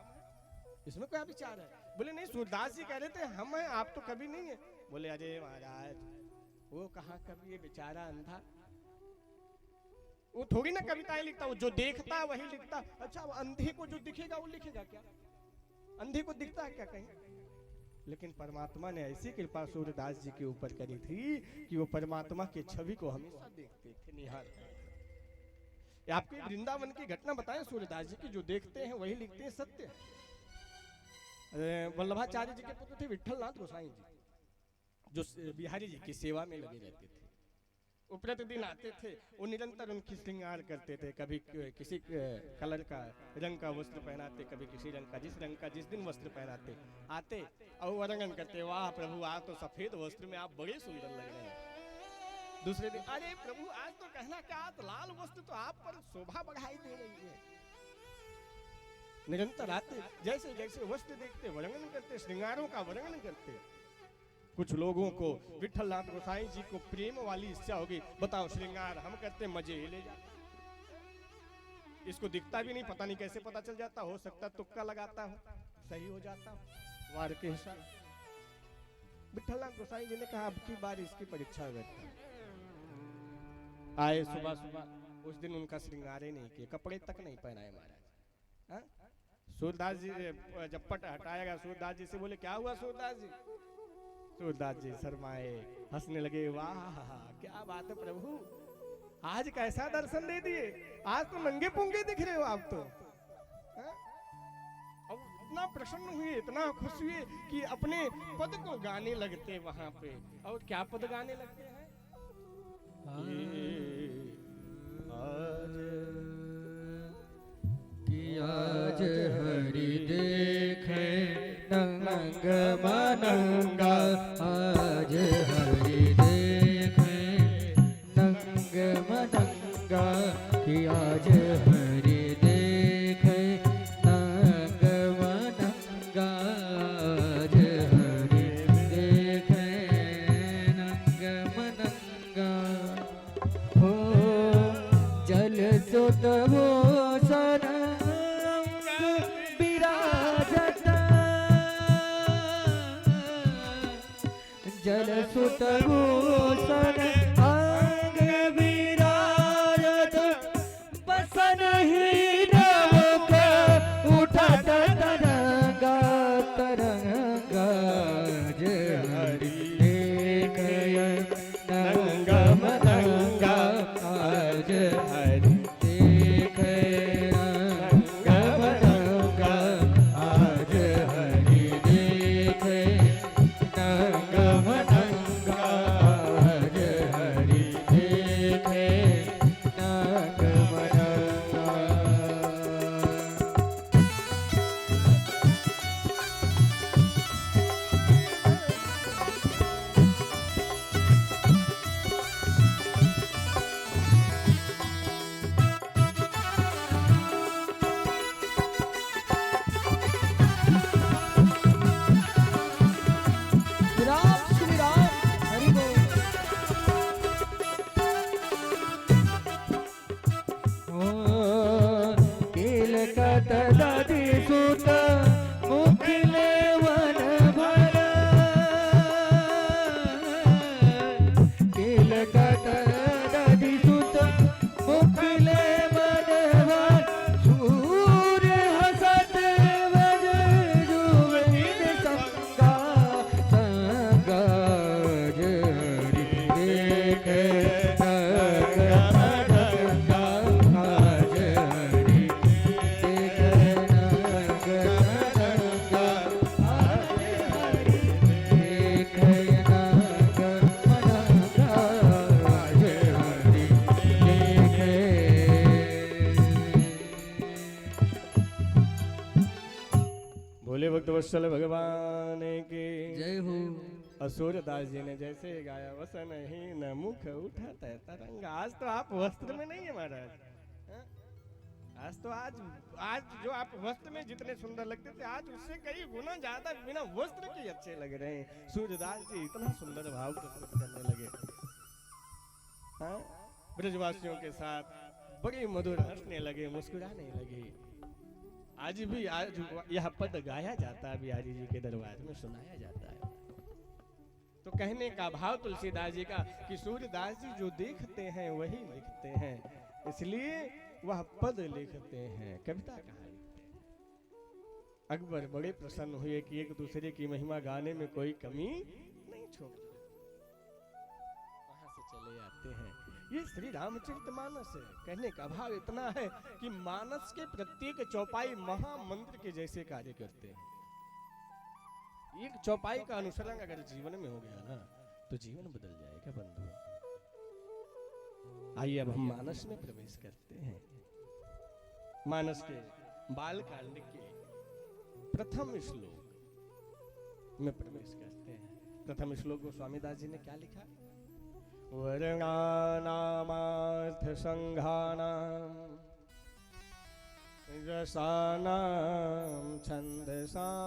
इसमें क्या विचार है? बोले नहीं, सूरदास जी कह रहे थे हम हैं, आप तो कवि नहीं है। बोले अरे महाराज वो कहाँ कवि है, बेचारा अंधा, वो थोड़ी ना कविताएं लिखता, वो जो देखता है वही लिखता। अच्छा वो अंधे को जो दिखेगा वो लिखेगा क्या? अंधे को दिखता है क्या कहीं? लेकिन परमात्मा ने ऐसी कृपा सूरदास जी के ऊपर करी थी कि वो परमात्मा की छवि को हमेशा देखते थे, निहारते थे। आपके वृंदावन की घटना बताएं सूरदास जी की, जो देखते हैं वही लिखते हैं, सत्य। वल्लभाचार्य जी के पुत्र थे विठलनाथ गोसाई जी, जो बिहारी जी की सेवा में लगे रहते थे। वो प्रतिदिन आते थे, वो निरंतर उनकी श्रृंगार करते थे, कभी किसी कलर का रंग का वस्त्र पहनाते, कभी किसी रंग का जिस दिन वस्त्र पहनाते, आते और वर्णन करते, वाह प्रभु आज तो सफेद वस्त्र में आप बड़े सुंदर लग रहे हैं। दूसरे दिन, अरे प्रभु आज तो कहना क्या, लाल वस्त्र तो आप पर शोभा बढ़ाई दे रही है। निरंतर आते, जैसे जैसे वस्त्र देखते वर्णन करते, श्रृंगारों का वर्णन करते। कुछ लोगों को विठलनाथ गोसाई जी को प्रेम वाली इच्छा होगी, बताओ श्रृंगार हम करते मजे ले जाते, इसको दिखता भी नहीं, पता नहीं कैसे पता चल जाता, हो सकता तुक्का लगाता हो, सही हो जाता हो वार के हिसाब। विठलनाथ गोसाई जी ने कहा अब की बार इसकी परीक्षा बैठा। आए सुबह सुबह, उस दिन उनका श्रृंगार ही नहीं किया, कपड़े तक नहीं पहनाए महाराज। सूरदास जी जब पट हटाएगा, सूरदास जी से बोले क्या हुआ सूरदास जी? सूरदास जी शर्माए, हंसने लगे, वाह क्या बात है प्रभु, आज कैसा दर्शन दे दिए, आज तो नंगे पुंगे दिख रहे हो आप तो। अब इतना प्रसन्न हुए, इतना खुश हुए कि अपने पद को गाने लगते वहां पे। और क्या पद गाने लगते हैं? आज हरि देखे नंग मनंगा, आज हरि देखे नंग मनंगा, कि आज हरि देखे नंग मनंगा, आज हरि देखे नंग मनंगा। हो जल सुत हो सन जल सुत भूषण अंग विराजत, बसन ही नवक उठत तरंगा तरंगा, आज हरि देखय नंग मनंगा, आज हरि देखय नंग मनंगा, आज हरि देखय नंग मनंगा, आज हरि देखे नंग मनंगा। भक्तवत्सल भगवान की जय हो। असुरदास जी ने जैसे गाया वसन ही न मुख उठत है तरंग। आज तो आप वस्त्र में नहीं है महाराज, हाँ? आज तो आज जो आप वस्त्र में जितने सुंदर लगते थे, आज उससे कई गुना ज्यादा बिना वस्त्र के अच्छे लग रहे हैं। सूर्यदास जी इतना सुंदर भाव प्रस्तुत करने लगे, हाँ? ब्रजवासियों के साथ बड़ी मधुर हंसने लगे, मुस्कुराने लगे। आज भी आज यह पद गाया जाता है, बिहारी जी के दरबार में सुनाया जाता है। तो कहने का भाव तुलसीदास जी का कि सूर्यदास जी जो देखते हैं वही लिखते हैं, इसलिए वह पद लिखते हैं, कविता कहाँ लिखते हैं। अकबर बड़े प्रसन्न हुए कि एक दूसरे की महिमा गाने में कोई कमी नहीं छोड़ते। वहां से चले आते हैं। ये श्री रामचरितमानस है। कहने का भाव इतना है कि मानस के प्रत्येक चौपाई महामंत्र के जैसे कार्य करते हैं। एक चौपाई का अनुसरण अगर जीवन में हो गया ना तो जीवन बदल जाएगा बंधु। आइए अब हम मानस में प्रवेश करते हैं। मानस के बालकांड के प्रथम श्लोक में प्रवेश करते हैं। प्रथम श्लोक में स्वामीदास जी ने क्या लिखा? वर्णानामार्थ संघानाम रसानां छन्दसामपि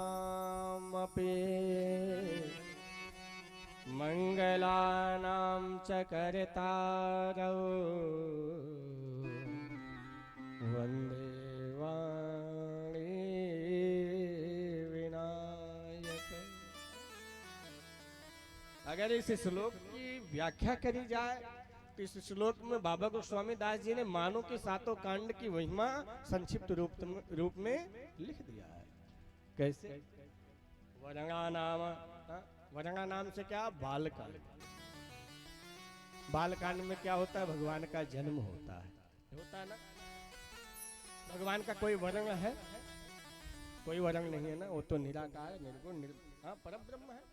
मंगलानां च कर्तारौ वन्दे वाणी विनायक। अगर इस श्लोक की व्याख्या करी जाए तो इस श्लोक में बाबा गोस्वामी दास जी ने मानो के सातों कांड की महिमा संक्षिप्त रूप में लिख दिया है। कैसे? वरंगा नाम, वरंगा नाम से क्या? बालकांड। बालकांड में क्या होता है? भगवान का जन्म होता है ना। भगवान का कोई वरंग है? कोई वरंग नहीं है ना, वो तो निराकार निर्गुण परब्रह्म है।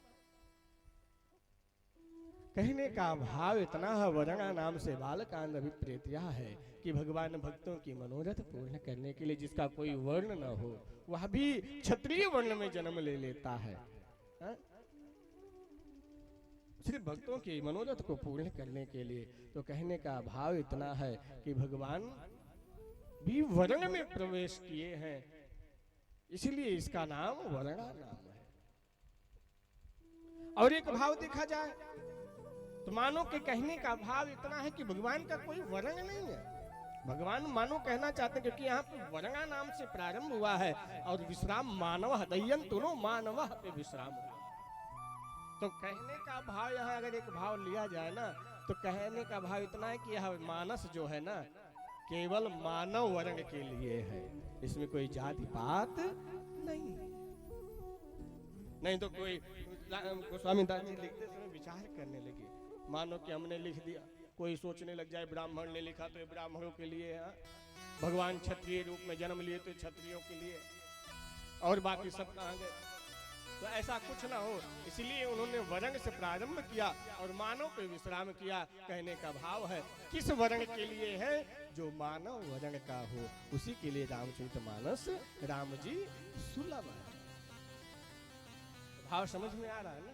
कहने का भाव इतना है, वरंगा नाम से बालकांड अभिप्रेत यह है कि भगवान भक्तों की मनोरथ पूर्ण करने के लिए जिसका कोई वर्ण न हो वह भी क्षत्रिय वर्ण में जन्म ले लेता है। सिर्फ भक्तों के मनोरथ को पूर्ण करने के लिए। तो कहने का भाव इतना है कि भगवान भी वर्ण में प्रवेश किए हैं, इसलिए इसका नाम वरंगा नाम है। और एक भाव देखा जाए तो मानो के कहने का भाव इतना है कि भगवान का कोई वरंग नहीं है। भगवान मानो कहना चाहते हैं क्योंकि यहाँ पे वरंगा नाम से प्रारंभ हुआ है और विश्राम मानव दय्यंतुनो मानव पे विश्राम हुआ। तो कहने का भाव यहाँ अगर एक भाव लिया जाए ना तो कहने का भाव इतना है कि यह मानस जो है ना केवल मानव वर्ग के लिए है, इसमें कोई जाति पात नहीं। नहीं तो कोई गोस्वामी दास जी लिखते समय विचार करने लगे, मानो कि हमने लिख दिया, कोई सोचने लग जाए ब्राह्मण ने लिखा तो ये ब्राह्मणों के लिए है, भगवान क्षत्रिय रूप में जन्म लिए तो क्षत्रियों के लिए, और बाकी सब कहाँ गए। तो ऐसा कुछ ना हो, इसलिए उन्होंने वरंग से प्रारंभ किया और मानव पे विश्राम किया। कहने का भाव है किस वरंग के लिए है? जो मानव वरंग का हो, उसी के लिए रामचरितमानस राम जी सुलभ है। भाव समझ में आ रहा है ना?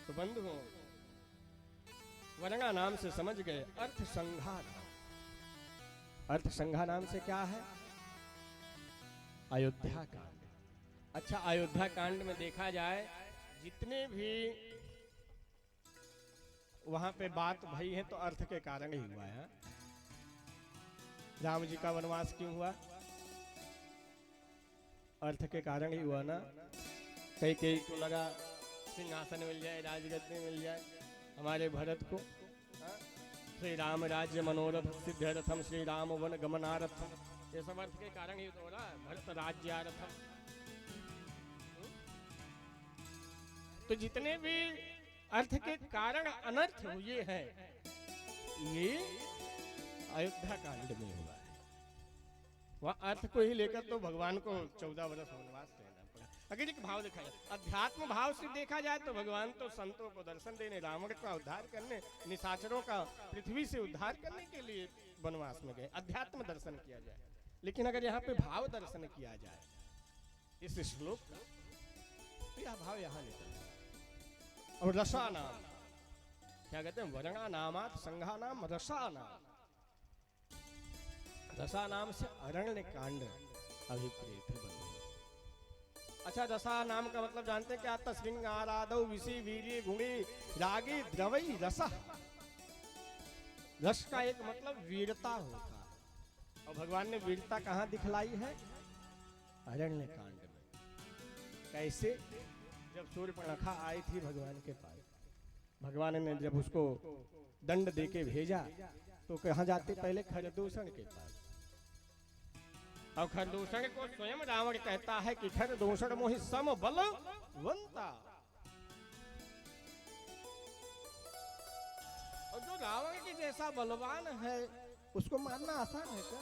तो बंधुओं, वरंगा नाम से समझ गए अर्थ संघा। अर्थ संघा नाम से क्या है? अयोध्या कांड। अच्छा, अयोध्या कांड में देखा जाए जितने भी वहां पे बात भई है तो अर्थ के कारण ही हुआ है। राम जी का वनवास क्यों हुआ? अर्थ के कारण ही हुआ ना। कई को लगा सिंहासन मिल जाए, राजगद्दी मिल जाए हमारे भरत को। श्री राम राज्य मनोरथ सिद्ध्यर्थम श्री राम वन गमनार्थम, ये सब अर्थ के कारण ही तो हो रहा है। भरत राज्यार्थम। तो जितने भी अर्थ के कारण अनर्थ हुए हैं ये अयोध्या कांड में हुआ है। वह अर्थ को ही लेकर तो भगवान को 14 वर्ष वनवास रहना पड़ा। अगर एक भाव देखा जाए, अध्यात्म भाव से देखा जाए तो भगवान तो संतों को दर्शन देने, रावण का उद्धार करने, निशाचरों का पृथ्वी से उद्धार करने के लिए वनवास में गए। अध्यात्म दर्शन किया जाए लेकिन अगर यहाँ पे भाव दर्शन किया जाए इस श्लोक का, तो यह भाव यहाँ निकल। और रसा नाम क्या कहते हैं, वर्णा नामात संघा नाम रसा नाम। रसा नाम से अरण्य कांड अभिप्रेत है बंधु। अच्छा, रसा नाम का मतलब जानते हैं क्या? तस्लिंगारादौ विषि वीर्य गुणी रागी द्रवई रसा। रस का एक मतलब वीरता होता है, और भगवान ने वीरता कहाँ दिखलाई है? अरण्य कांड में। कैसे? जब सूर्यपणखा आई थी भगवान के पास, भगवान ने जब उसको दंड देके भेजा तो कहाँ जाते? पहले खरदूषण के पास। और खरदूषण को स्वयं रावण कहता है कि खरदूषण मोहि सम बलवंता। और जो रावण के जैसा बलवान है उसको मारना आसान है क्या?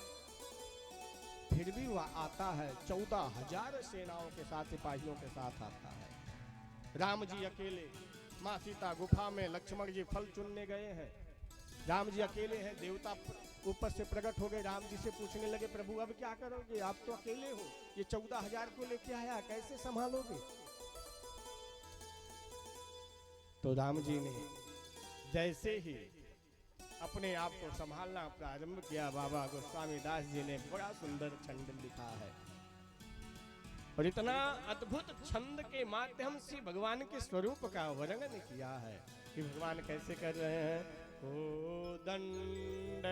फिर भी वह आता है, 14,000 सेनाओं के साथ, सिपाहियों के साथ आता है। राम जी अकेले, माँ सीता गुफा में, लक्ष्मण जी फल चुनने गए हैं, राम जी अकेले हैं। देवता ऊपर से प्रकट हो गए, राम जी से पूछने लगे, प्रभु अब क्या करोगे? आप तो अकेले हो, ये 14,000 को लेके आया, कैसे संभालोगे? तो राम जी ने जैसे ही अपने आप को संभालना प्रारंभ किया, बाबा गोस्वामी दास जी ने बड़ा सुंदर छंद लिखा है। और इतना अद्भुत छंद के माध्यम से भगवान के स्वरूप का वर्णन किया है कि भगवान कैसे कर रहे हैं। ओ दंड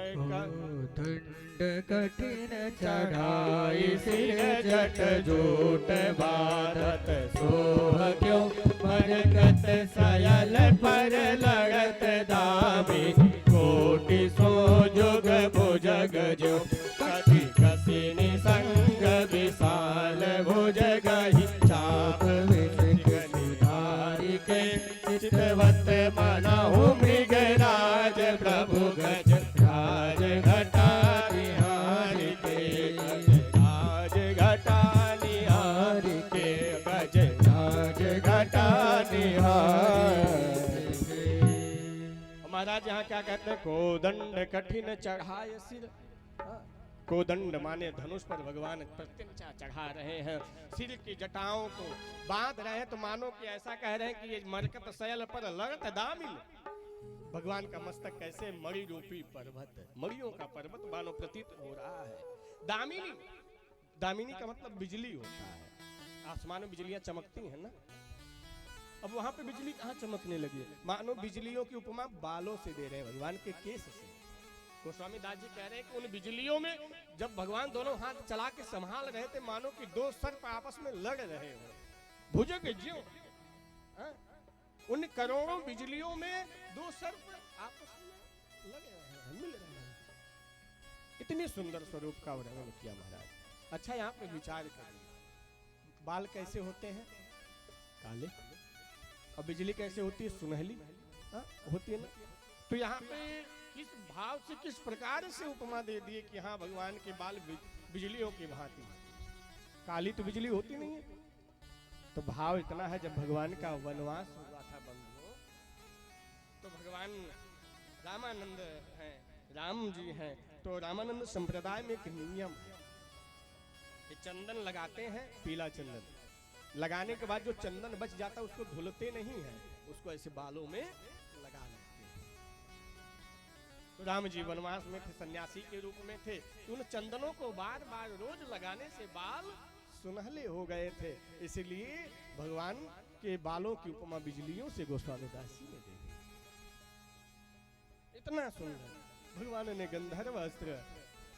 कठिन चढ़ाई सिर जट जोट बाधत सोह क्यों भरकत सयल पर लड़त दामी कोटि सो जुग भुजग जो कति कसिनी संग विशाल भुजग ही चाप विधारी के चितवत मनहु मृगराज प्रभु गज राज घटा निहारी के, राज घटा निहारी के, गज राज घटा निहारी के। महाराज यहाँ क्या कहते हैं? कोदंड कठिन चढ़ाए सिर। कोदंड माने धनुष पर भगवान प्रत्यंचा चढ़ा रहे हैं, सिर की जटाओं को बांध रहे हैं, तो मानो कि ऐसा कह रहे हैं कि ये मरकत सयल पर लड़त दामिल। भगवान का मस्तक कैसे मणि रूपी पर्वत, मणियों का पर्वत मानो प्रतीत हो रहा है। दामिनी, दामिनी का मतलब बिजली होता है। आसमान में बिजलियां चमकती हैं ना, अब वहां पे बिजली कहाँ चमकने लगी? मानो बिजलियों की उपमा बालों से दे रहे हैं, भगवान के केस से। गोस्वामी दास जी कह रहे हैं कि उन बिजलियों में जब भगवान दोनों हाथ चला के संभाल रहे थे, मानो कि दो सर्प आपस में लड़ रहे हो, भुजग ज्यों। उन करोड़ों बिजलियों में दो सर्प आपस में लड़ रहे हैं, मिल रहे हैं। इतने सुंदर स्वरूप का वर्णन किया महाराज। अच्छा, यहाँ पे विचार करिए, बाल कैसे होते हैं? काले। और बिजली कैसे होती है? सुनहली होती है ना। तो यहाँ पे किस भाव से, किस प्रकार से उपमा दे दिए कि हाँ भगवान के बाल बिजलियों की भांति। काली तो बिजली होती नहीं है। तो भाव इतना है, जब भगवान का वनवास हुआ था बंधुओं, तो भगवान रामानंद हैं, राम जी हैं, तो रामानंद संप्रदाय में एक नियम है कि चंदन लगाते हैं, पीला चंदन लगाने के बाद जो चंदन बच जाता है उसको धुलते नहीं है, उसको ऐसे बालों में लगा लेते हैं। तो राम जी वनवास में थे, सन्यासी के रूप में थे, उन चंदनों को बार बार रोज लगाने से बाल सुनहले हो गए थे। इसलिए भगवान के बालों की उपमा बिजलियों से गोस्वामी दास जी ने दे दी। इतना सुंदर भगवान ने गंधर्व अस्त्र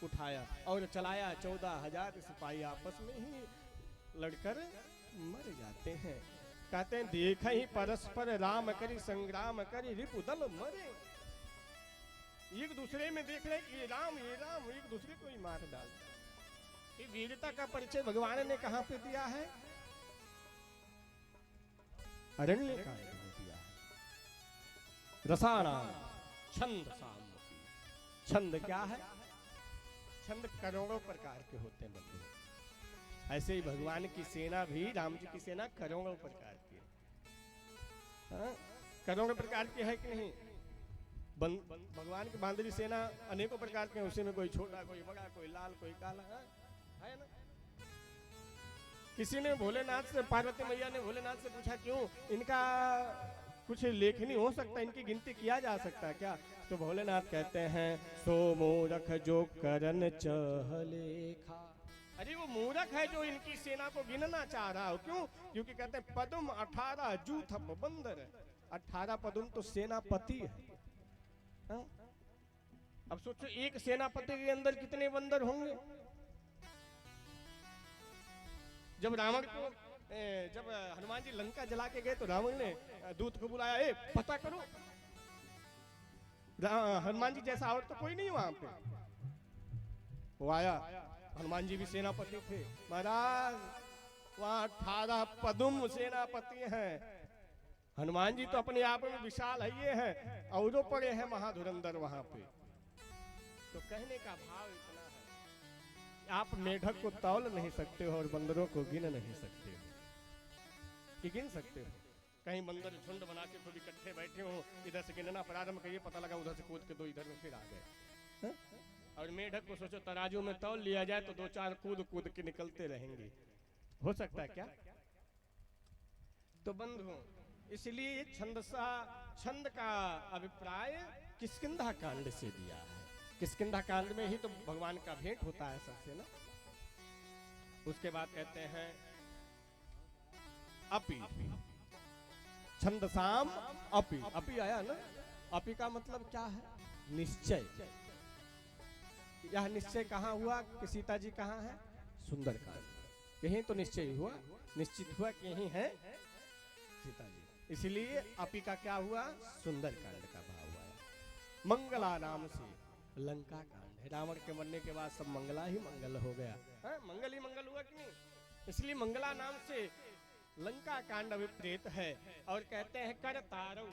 उठाया और चलाया, 14,000 सिपाही आपस में ही लड़कर मर जाते हैं। कहते हैं देख ही परस्पर राम करी संग्राम करी रिपुदल मरे। एक दूसरे में देख रहे कि ये राम एक दूसरे को ही मार डालते। वीरता का परिचय भगवान ने कहां पे दिया है? अरण्य कांड में दिया है। रसानाम छंद सामूहिक। छंद क्या है? छंद करोड़ों प्रकार के होते हैं बंधु। ऐसे ही भगवान की सेना भी, राम जी की सेना करोड़ों प्रकार की है। करोड़ों प्रकार की है कि नहीं? भगवान की बांदरी सेना अनेकों प्रकार के, उसी में कोई छोटा, कोई बड़ा, कोई लाल, कोई काला। है ना? किसी ने भोलेनाथ से, पार्वती मैया ने भोलेनाथ से पूछा क्यों इनका कुछ लेखनी हो सकता है, इनकी गिनती किया जा सकता है क्या? तो भोलेनाथ कहते हैं सो मूरख जो करन चह लेखा। अरे वो मूरख है जो इनकी सेना को गिनना चाह रहा हो। क्यों? क्योंकि कहते हैं पदुम 18 जूथप बंदर। 18 पदुम तो सेनापति है। हाँ? अब सोचो एक सेनापति के अंदर कितने बंदर होंगे। जब रावण को जब हनुमान जी लंका जला के गए तो रावण ने दूत को बुलाया, ए पता करो हनुमान जी जैसा और तो कोई नहीं वहां पे। वो आया, हनुमान जी भी सेनापति थे। महाराज वहां 18 पदुम सेनापति हैं। हनुमान जी तो अपने आप में विशाल है ये है, औरों पड़े हैं महाधुरंधर वहां पे। तो कहने का भाव इतना है, आप मेढक को तौल नहीं सकते हो और बंदरों को गिन नहीं सकते हो। कि गिन सकते हो? कहीं बंदर झुंड बना के खुद इकट्ठे बैठे हो, इधर से गिनना प्रारंभ करिए, पता लगा उधर से कूद के दो इधर में फिर आ गए। और मेढक को सोचो तराजू में तौल लिया जाए तो 2-4 कूद के निकलते रहेंगे। हो सकता है क्या? तो बंधुओं, इसलिए छंद का अभिप्राय किष्किंधा कांड से दिया है। किष्किंधा कांड में ही तो भगवान का भेंट होता है सबसे ना। उसके बाद कहते हैं अपि, छंदसाम अपि। अपि आया ना, अपि का मतलब क्या है? निश्चय। यह निश्चय कहाँ हुआ कि सीता जी कहाँ है? सुंदरकांड। यही तो निश्चय हुआ, निश्चित हुआ कि यही है सीता जी। इसलिए अपि का क्या हुआ? सुंदरकांड का भाव हुआ। मंगला नाम से लंका कांड है। रावण के मरने के बाद सब मंगला ही मंगल हो गया है, मंगल ही मंगल हुआ कि नहीं? इसलिए मंगला नाम से लंका कांड अभिप्रेत है। और कहते हैं करतारु।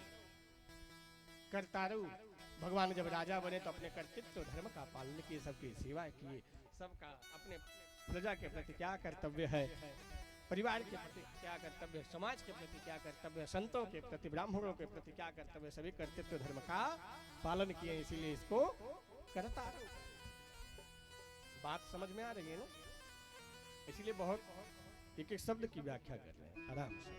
करतारु भगवान जब राजा बने तो अपने कर्तृत्व धर्म का पालन किए, सबकी सेवा किए, सबका अपने प्रजा के प्रति क्या कर्तव्य है, परिवार के प्रति क्या कर्तव्य, समाज के प्रति क्या कर्तव्य, संतों के प्रति, ब्राह्मणों के प्रति क्या कर्तव्य, सभी कर्तृत्व धर्म का पालन किए। इसीलिए इसको करतारु। बात समझ में आ रही है ना? इसलिए बहुत एक शब्द की व्याख्या कर रहे हैं आराम से।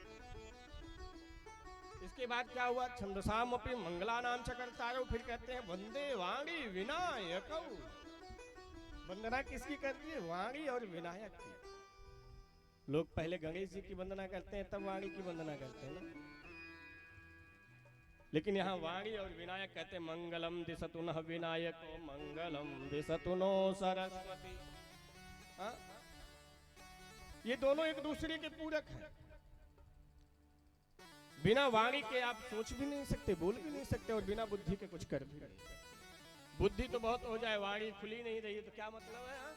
इसके बाद क्या हुआ? छंदसाम अपि मंगला नाम च करतारु। फिर कहते हैं वंदे वाणी विनायक। वंदना किसकी करती है? वाणी और विनायक की। लोग पहले गणेश जी की वंदना करते हैं, तब वाणी की वंदना करते हैं ना। लेकिन यहाँ वाणी और विनायक कहते हैं मंगलम दिशतु नः विनायको मंगलम दिशतु नो सरस्वती। हाँ? ये दोनों एक दूसरे के पूरक हैं। बिना वाणी के आप सोच भी नहीं सकते, बोल भी नहीं सकते, और बिना बुद्धि के कुछ कर भी नहीं सकते। बुद्धि तो बहुत हो जाए, वाणी खुली नहीं रही तो क्या मतलब है? हाँ?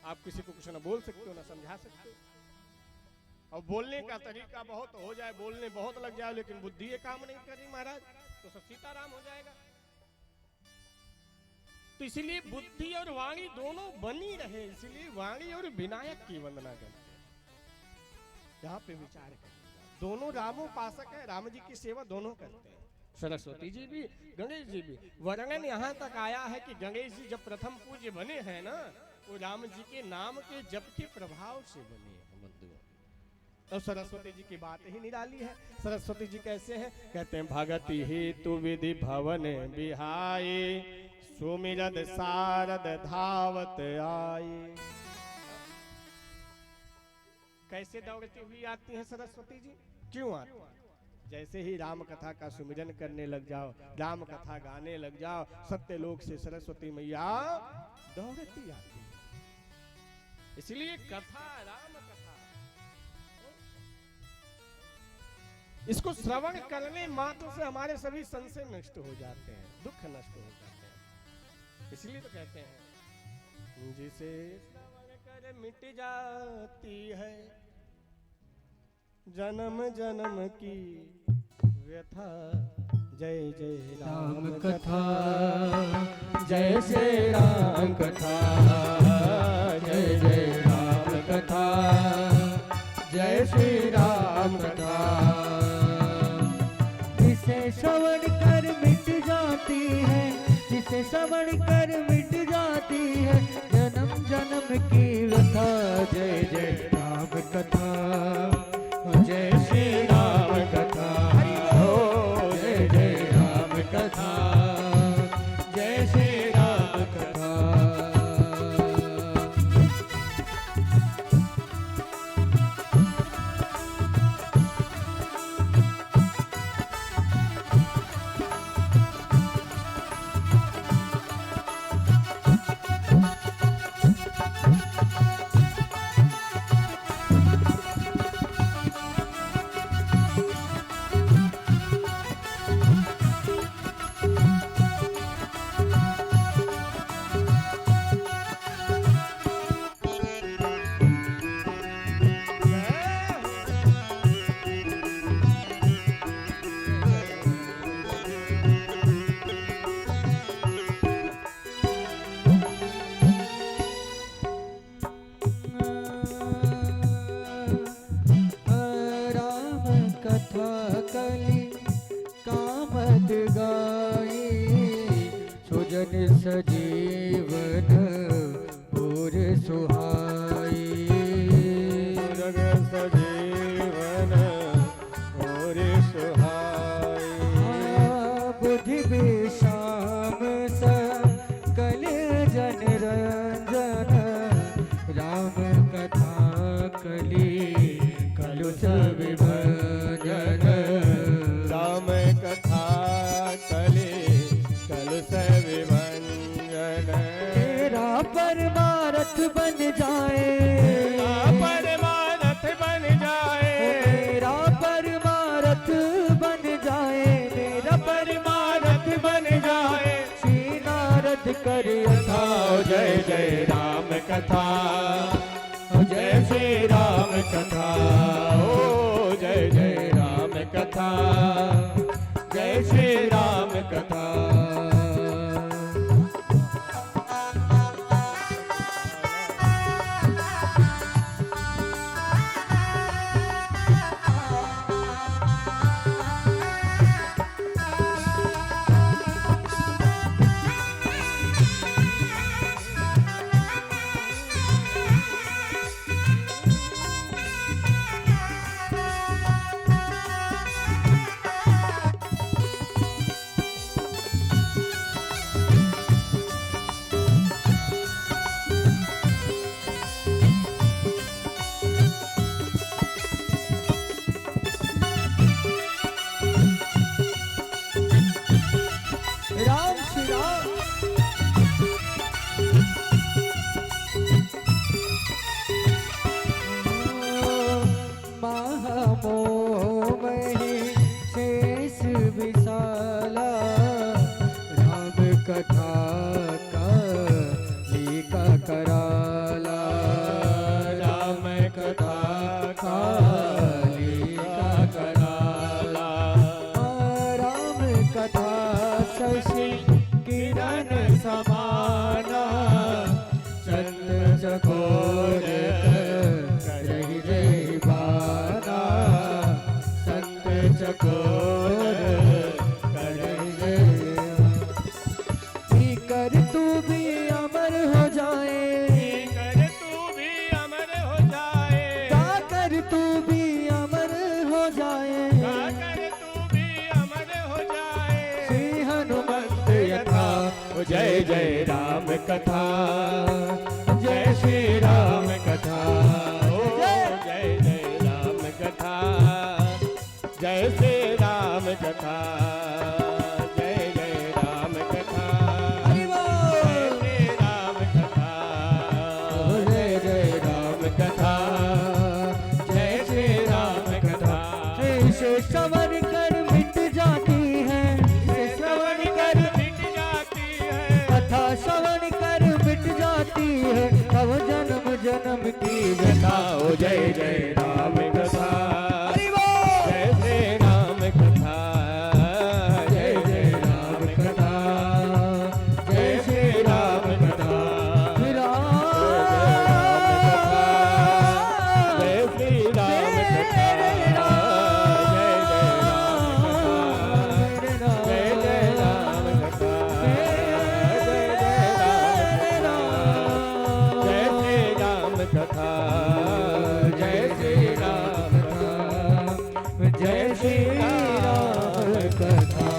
आप किसी को कुछ ना बोल सकते हो ना समझा सकते हो। और बोलने का तरीका बहुत हो जाए, बोलने बहुत लग जाए, लेकिन बुद्धि ये काम नहीं कर रही महाराज, तो सब सीताराम हो जाएगा। तो इसीलिए बुद्धि और वाणी दोनों बनी रहे, इसलिए वाणी और विनायक की वंदना करते हैं। यहाँ पे विचार करें, दोनों रामोपासक है, राम जी की सेवा दोनों करते हैं। सरस्वती जी भी, गणेश जी भी। वर्णन यहाँ तक आया है कि गणेश जी जब प्रथम पूज्य बने हैं ना, वो राम जी के नाम के जप के प्रभाव से बने हैं बंधुओं। तो सरस्वती जी की बात ही निराली है। सरस्वती जी कैसे हैं? कहते हैं भगति हेतु विधि भवन बिहाए, सुमिरद सारद धावत आए। कैसे दौड़ती हुई आती हैं सरस्वती जी? क्यों आती? जैसे ही राम कथा का सुमिरन करने लग जाओ, राम कथा गाने लग जाओ, सत्यलोक से सरस्वती मैया दौड़ती आती है। इसलिए कथा, राम कथा, इसको श्रवण करने मात्र से हमारे सभी संशय नष्ट हो जाते हैं, दुख नष्ट हो जाते हैं। इसलिए तो कहते हैं जिसे श्रवण कर मिट जाती है जन्म जन्म की व्यथा। जय जय राम कथा, जय श्री राम कथा, जय जय राम कथा, जय श्री राम कथा। जिसे श्रवण कर मिट जाती है, जिसे श्रवण कर मिट जाती है जन्म जन्म भोजन सजीवन पूर सुहाई। सुरग सजीवन और सुहाई। बुद्धि विषाम सकल जन रंजन राम कथा कली कलुष विभजन। राम कथा कली कलुष विभंजन। तेरा परमारथ बन जाए। परमारथ बन जाए। मेरा परमारथ बन जाए। मेरा परमारथ बन जाए। श्री नारद कर यथा। जय जय राम कथा। जय श्री राम कथा। ओ जय जय राम कथा। जय श्री राम कथा। राम श्री राम। महामोमहि शेष विशाला राम कथा कालिका कराला। राम कथा कालिका कराला। राम कथा शशि किरण समाना चंद्र चकोर रही रही बाना। संत चकोर रही रही कर तू भी अमर हो जाए। कर तू भी अमर हो जाए। कर तू भी अमर हो जाए। कर तू भी अमर हो जाए। श्री हनुमंत यथा। जय जय राम कथा। जय श्री राम कथा। ओ जय जय राम कथा। जय श्री राम कथा। जय जय राम कथा। हरि बोल। जय श्री राम कथा। जय जय राम कथा। जय श्री राम कथा। से श्रवण कर मिट जाती है। श्रवण कर मिट जाती है। कथा श्रवण कर मिट जाती है। तब जन्म जन्म की व्यथा। ओ जय जय राम कथा। हरि बोल। जय श्री राम कथा। जय जय राम कथा। जय श्री राम कथा। जय श्री राम कथा। जय जय राम कथा। जय श्री राम कथा। जय श्री राम कथा। जय श्री राम कथा।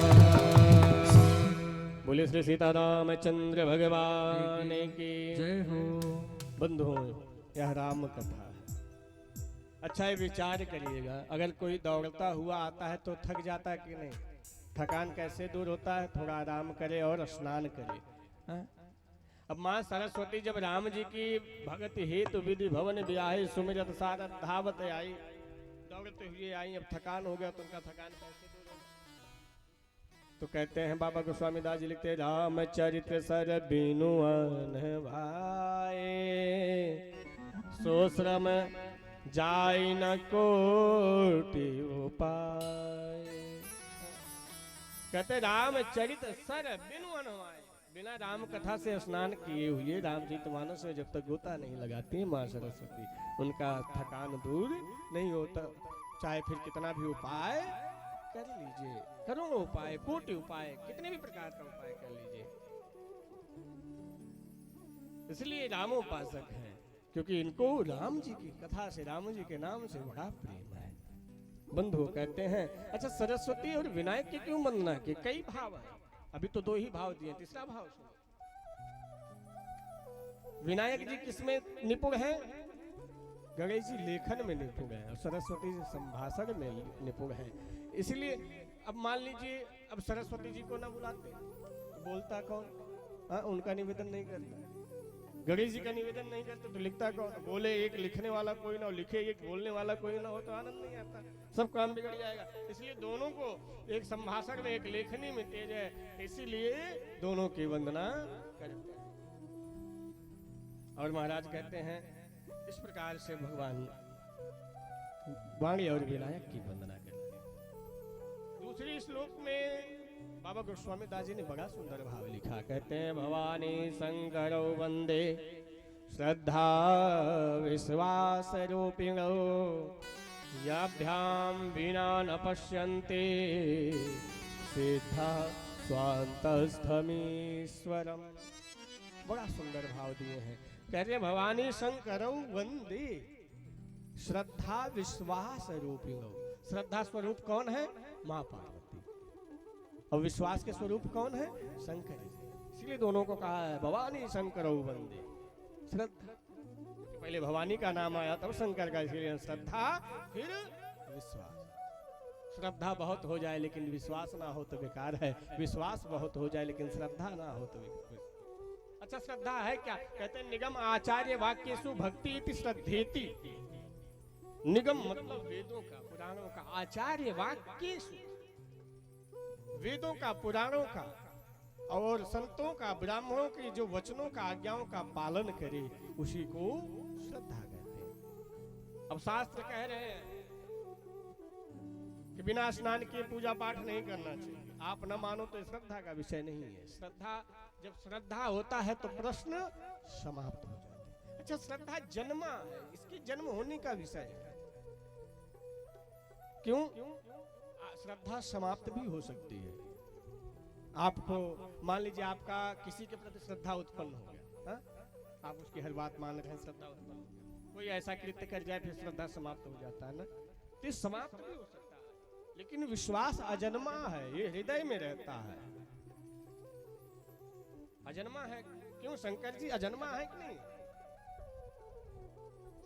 बोले श्री सीतारामचंद्र भगवान की जय हो। बंधुओं, यह राम कथा है। अच्छा ये विचार करिएगा, अगर कोई दौड़ता हुआ आता है तो थक जाता है कि नहीं? थकान कैसे दूर होता है? थोड़ा आराम करे और स्नान करे। हाँ? अब माँ सरस्वती जब राम जी की भगत हेतु विधि भवन ब्याहे सुमिरत सारथ धावत आई, दौड़ते हुए आई। अब थकान हो गया तो उनका थकान कैसे दूर होगा? तो कहते हैं बाबा गोस्वामी दास जी लिखते, रामचरित्र सर बीनु भाए सो श्रम जाय न कोटि उपाय। कहते रामचरित सर बिनु अनवाय, बिना राम कथा से स्नान किए हुए रामचरितमानस में जब तक गोता नहीं लगाती माँ सरस्वती, उनका थकान दूर नहीं होता। चाहे फिर कितना भी उपाय कर लीजिए, करोड़ों उपाय, कोटि उपाय, कितने भी प्रकार का उपाय कर लीजिए, इसलिए रामोपासक हैं, क्योंकि इनको राम जी की कथा से, राम जी के नाम से बड़ा प्रेम है। बंधु कहते हैं अच्छा सरस्वती और विनायक की क्यों वंदना की? कई भाव है, अभी तो 2 ही भाव दिए, तीसरा भाव सुनो। विनायक जी किसमें निपुण हैं? गणेश जी लेखन में निपुण है और सरस्वती जी संभाषण में निपुण है। इसलिए अब मान लीजिए अब सरस्वती जी को ना बुलाते तो बोलता कौन? उनका निवेदन नहीं करता। गणेश जी का निवेदन नहीं करते तो लिखता कौन? बोले एक लिखने वाला कोई ना हो, लिखे एक बोलने वाला कोई ना हो तो आनंद नहीं आता, सब काम बिगड़ जाएगा। इसलिए दोनों को, एक संभाषण में एक लेखनी में तेज है, इसीलिए दोनों की वंदना करते हैं। और महाराज कहते हैं इस प्रकार से भगवान वाणी और विनायक की वंदना करते हैं। दूसरी श्लोक में बाबा गोस्वामी दास जी ने बड़ा सुंदर भाव लिखा, कहते हैं भवानी शंकरो वंदे श्रद्धा विश्वास रूपिणो याभ्याम विना न पश्यन्ते सिद्धा स्वान्तस्थमीश्वरम। बड़ा सुंदर भाव दिए हैं। कहते हैं भवानी शंकरौ वंदे श्रद्धा विश्वास रूपिणो। श्रद्धा स्वरूप कौन है? माँ पार्वती। और विश्वास के स्वरूप कौन है? शंकर जी। इसलिए दोनों को कहा है भवानी शंकरौ वंदे। श्रद्धा, पहले भवानी का नाम आया तब शंकर का, इसलिए श्रद्धा फिर विश्वास। श्रद्धा बहुत हो जाए लेकिन विश्वास ना हो तो बेकार है, विश्वास बहुत हो जाए लेकिन श्रद्धा ना हो तो बेकार। अच्छा श्रद्धा है क्या? कहते हैं निगम आचार्य वाक्येषु भक्ति इति श्रद्धेति। निगम मतलब वेदों का, पुराणों का, आचार्य वाक्येषु वेदों का, पुराणों का और संतों का, ब्राह्मणों की जो वचनों का, आज्ञाओं का पालन करे उसी को श्रद्धा कहते हैं। अब शास्त्र कह रहे हैं कि बिना स्नान किए पूजा पाठ नहीं करना चाहिए। आप न मानो तो श्रद्धा का विषय नहीं है। श्रद्धा, जब श्रद्धा होता है तो प्रश्न समाप्त हो जाते हैं। अच्छा श्रद्धा जन्मा है, इसके जन्म होने का विषय है। क्यों? श्रद्धा समाप्त भी हो सकती है। आपको मान लीजिए आपका किसी के प्रति श्रद्धा उत्पन्न हो गया, आप उसकी हर बात मान रहे हैं, श्रद्धा उत्पन्न हो गया। कोई ऐसा कृत्य कर जाए फिर श्रद्धा समाप्त हो जाता है ना, तो समाप्त भी हो सकता है। लेकिन विश्वास अजन्मा है, ये हृदय में रहता है, अजन्मा है। क्यों? शंकर जी अजन्मा है कि नहीं?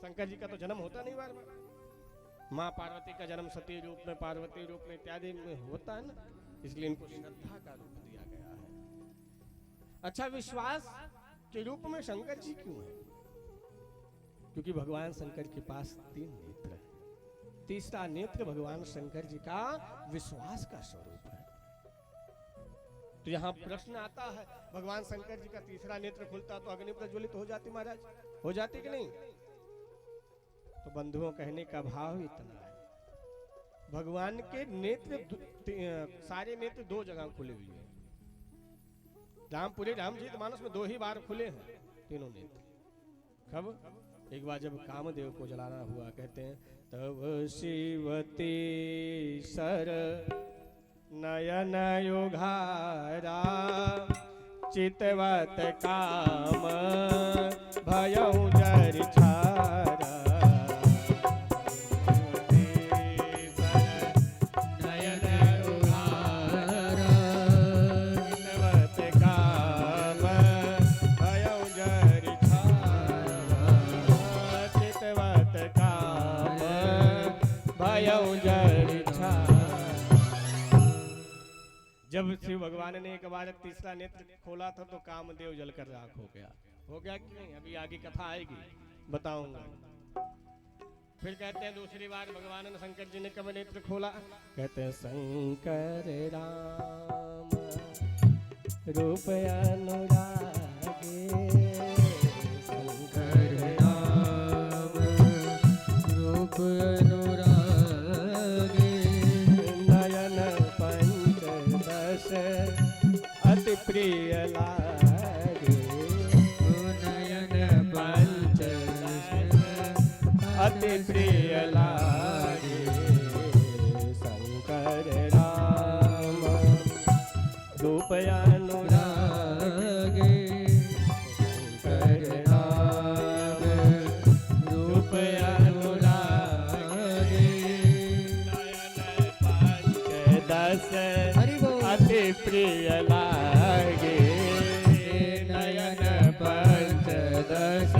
शंकर जी का तो जन्म होता नहीं बार बार। माँ पार्वती का जन्म सती रूप में, पार्वती रूप में इत्यादि में होता है ना, इसलिए इनको श्रद्धा का रूप दिया गया है। अच्छा विश्वास के रूप में शंकर जी क्यों है? क्योंकि भगवान शंकर के पास 3 नेत्र है। तीसरा नेत्र भगवान शंकर जी का विश्वास का स्वरूप है। तो यहाँ प्रश्न आता है, भगवान शंकर जी का तीसरा नेत्र खुलता तो अग्नि प्रज्वलित हो जाती महाराज, हो जाती कि नहीं? तो बंधुओं कहने का भाव इतना है, भगवान के नेत्र सारे नेत्र 2 जगह खुले हुए हैं। रामपुरी रामचरितमानस में 2 ही बार खुले हैं तीनों नेत्र। कब? एक बार जब कामदेव को जलाना हुआ, कहते हैं तब शिवती सर नयन युघारा चितवत काम भयउ जर छारा। जब शिव भगवान ने एक बार तीसरा नेत्र खोला था तो कामदेव जलकर राख हो गया। हो गया कि नहीं? अभी आगे कथा आएगी, बताऊंगा। फिर कहते हैं दूसरी बार भगवान शंकर जी ने कब नेत्र खोला? कहते हैं शंकर राम रूप अनुरागे, शंकर राम रूप अनुरागे, नयन पंचदश अति प्रिय लागे, नयन पंचदश अति प्रिय लागे, शंकर राम रूप अनुरागे, शंकर प्रिय लागे, नयन पंचदश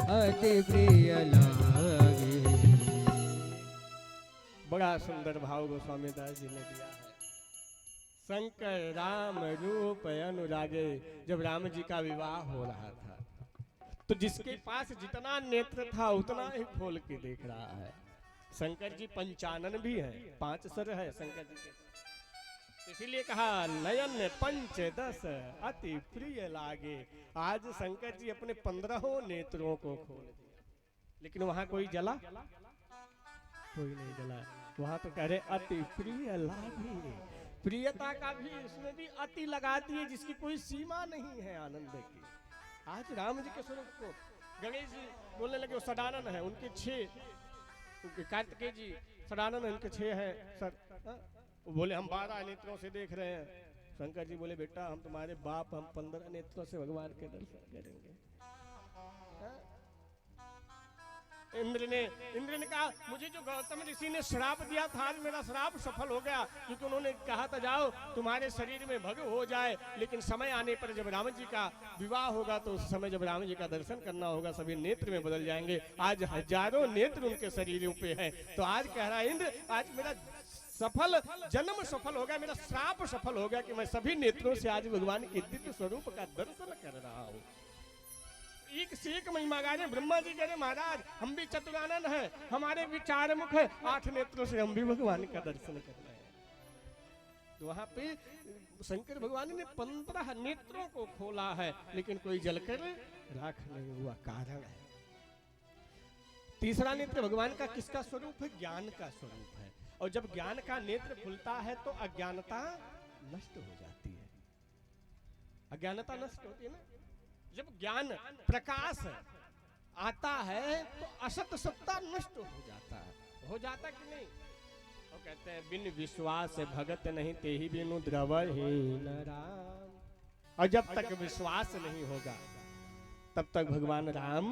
अति प्रिय लागे। बड़ा सुंदर भाव गोस्वामी दास जी ने दिया है। शंकर राम रूप अनुरागे। जब राम जी का विवाह हो रहा था तो जिसके पास जितना नेत्र था उतना ही खोल के देख रहा है। शंकर जी पंचानन भी है, 5 सर है शंकर जी के, इसीलिए कहा नयन पंचदश अति प्रिय लागे। आज शंकर जी अपने 15 नेत्रों को खोल दिया, लेकिन वहां कोई जला? कोई नहीं जला। वहां तो कह रहे अति प्रिय लागे। प्रियता का भी इसमें भी अति लगा दिए, जिसकी कोई सीमा नहीं है आनंद की। आज राम जी के स्वरूप को गणेश जी बोलने लगे वो सदानंद है, उनके 6, कार्तिकेय जी सदानंद है, उनके 6 हैं सर। वो बोले हम 12 नेत्रों से देख रहे हैं। शंकर जी बोले बेटा हम तुम्हारे बाप, हम 15 नेत्रों से भगवान के दर्शन करेंगे। इंद्र ने कहा मुझे जो गौतम ऋषि ने श्राप दिया था आज मेरा श्राप सफल हो गया, क्योंकि उन्होंने कहा था जाओ तुम्हारे शरीर में भग हो जाए, लेकिन समय आने पर जब राम जी का विवाह होगा तो उस समय जब राम जी का दर्शन करना होगा सभी नेत्र में बदल जाएंगे। आज हजारों नेत्र उनके शरीरों पे है। तो आज कह रहा है इंद्र आज मेरा सफल जन्म सफल हो गया, मेरा श्राप सफल हो गया कि मैं सभी नेत्रों से आज भगवान के दिव्य स्वरूप का दर्शन कर रहा हूँ। एक से एक महिमा गा रहे। ब्रह्मा जी कह रहे महाराज हम भी चतुरानन है, हमारे भी 4 मुख है, 8 नेत्रों से हम भी भगवान का दर्शन कर रहे हैं। तो वहां पे शंकर भगवान ने 15 नेत्रों को खोला है, लेकिन कोई जलकर राख नहीं हुआ। कारण है तीसरा नेत्र भगवान का किसका स्वरूप है? ज्ञान का स्वरूप है। और जब ज्ञान का नेत्र खुलता है तो अज्ञानता नष्ट हो जाती है। अज्ञानता नष्ट होती है ना। जब ज्ञान प्रकाश आता है तो असत सत्ता नष्ट हो जाता कि नहीं? वो कहते हैं बिन विश्वास भगत नहीं ते ही बिनु द्रवहीन राम। और जब तक विश्वास नहीं होगा तब तक भगवान राम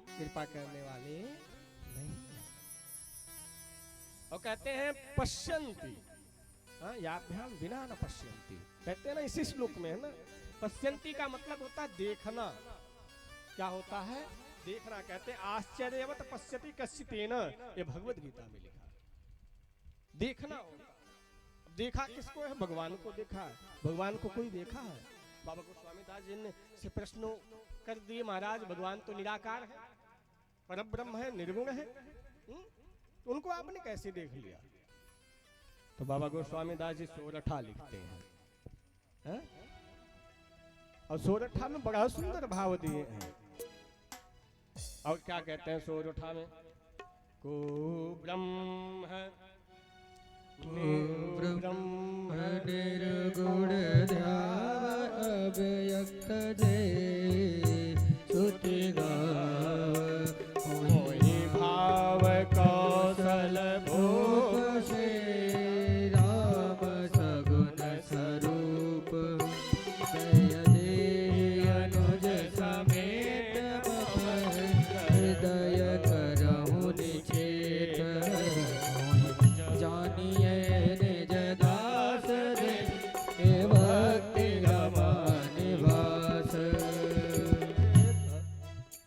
कृपा करने वाले नहीं है। और कहते हैं पश्यंती, याभ्याम बिना न पश्यंती, कहते हैं ना इसी श्लोक में है ना। पश्यंती का मतलब होता है देखना। क्या होता है? देखना। कहते हैं आश्चर्यवत पश्यति कश्चितेन, ये भगवत गीता में लिखा। देखना होगा। देखा किसको है? भगवान को देखा है। भगवान को कोई देखा है? बाबा गोस्वामी दास जी ने से प्रश्न कर दिए महाराज भगवान तो निराकार है, परब्रह्म है, निर्गुण है, तो उनको आपने कैसे देख लिया? तो बाबा गोस्वामी दास जी सोरठा लिखते हैं। और सोरठा में बड़ा सुंदर भाव दिए हैं। और क्या कहते हैं सोरठा में? को ब्रह्म निर्गुण ध्यान अव्यक्त जय स्तुति मोहि भाव कौशल भूप श्री राम सगुण स्वरूप अनुज समेत हृदय करहु निचेत जानिए निज दास भक्ति निवास।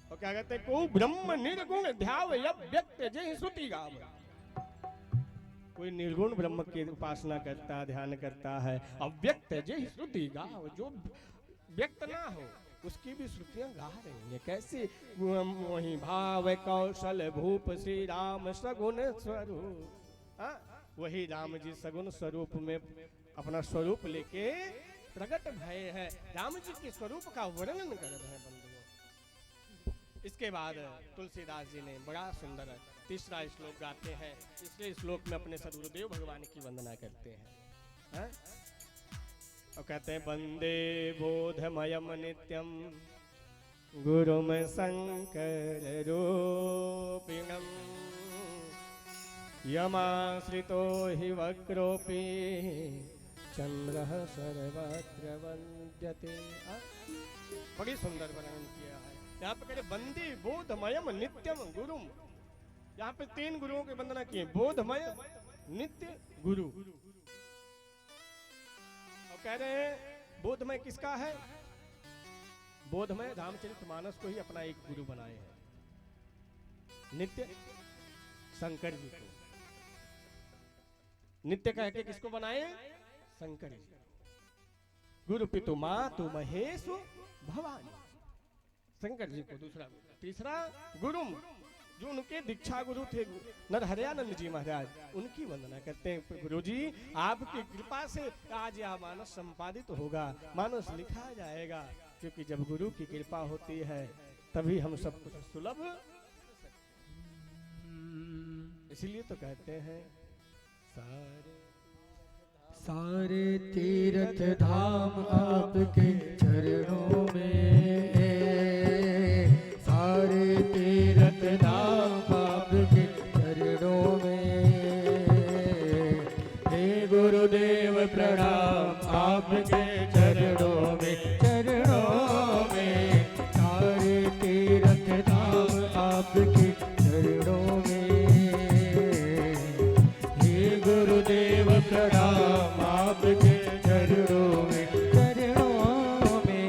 और क्या कहते हैं? को ब्रह्म निर्गुण ध्याव व्यक्त जय श्रुति गाव। कोई निर्गुण ब्रह्म की उपासना करता है, ध्यान करता है। अव्यक्त जय श्रुति गाव, जो व्यक्त ना हो उसकी भी श्रुतियां गा रही है। कैसे? वही भाव कौशल भूप श्री राम सगुण स्वरूप। वही राम जी सगुण स्वरूप में अपना स्वरूप लेके प्रकट भय है। राम जी के स्वरूप का वर्णन कर रहे हैं बंधुओं। इसके बाद तुलसीदास जी ने बड़ा सुंदर तीसरा श्लोक गाते हैं। इसलिए श्लोक में अपने सदगुरुदेव भगवान की वंदना करते हैं। और कहते हैं वंदे बोधमयम नित्यम गुरुम शंकर रूपिणम यमाश्रितो हि वक्रोपि चंद्रः सर्वत्र वन्द्यते। बड़ी सुंदर वर्णन किया है। यहाँ पे कहते वंदे बोधमयम नित्यम गुरुम। यहाँ पे 3 गुरुओं की वंदना की है। बोधमय, नित्य, गुरु। कह रहे हैं बोधमय किसका है? बोधमय रामचरितमानस को ही अपना एक गुरु बनाए हैं, नित्य शंकर जी को। नित्य कह के किसको बनाए? शंकर जी। गुरु पितु मातु महेशु भवानी, शंकर जी को दूसरा। तीसरा गुरु, जो उनके दीक्षा गुरु थे नरहरयानंद जी महाराज, उनकी वंदना करते हैं। गुरु जी आपकी कृपा से आज यह मानस संपादित होगा, मानस लिखा जाएगा, क्योंकि जब गुरु की कृपा होती है तभी हम सब कुछ सुलभ। इसलिए तो कहते हैं सारे तीर्थ धाम आपके चरणों में, सारे तीर्थ धाम आपके चरणों में। हे गुरुदेव प्रणाम आपके चरणों में, चरणों में। सारे तीर्थ धाम आपके चरणों में। हे गुरुदेव प्रणाम आपके चरणों में, चरणों में।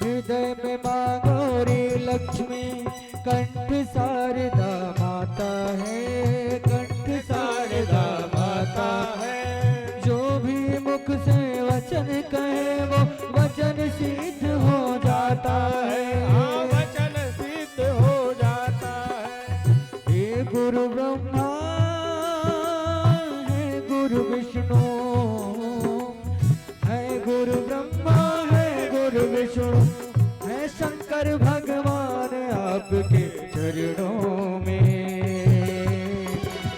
हृदय में मांगो रे लक्ष्मी, कंठ शारदा माता है, कंठ शारदा माता है। जो भी मुख से वचन कहे वो वचन सिद्ध हो जाता है, हाँ वचन सिद्ध हो जाता है। हे गुरु ब्रह्मा है गुरु विष्णु, है गुरु ब्रह्मा है गुरु विष्णु, है शंकर भगवान आपके चरणों में।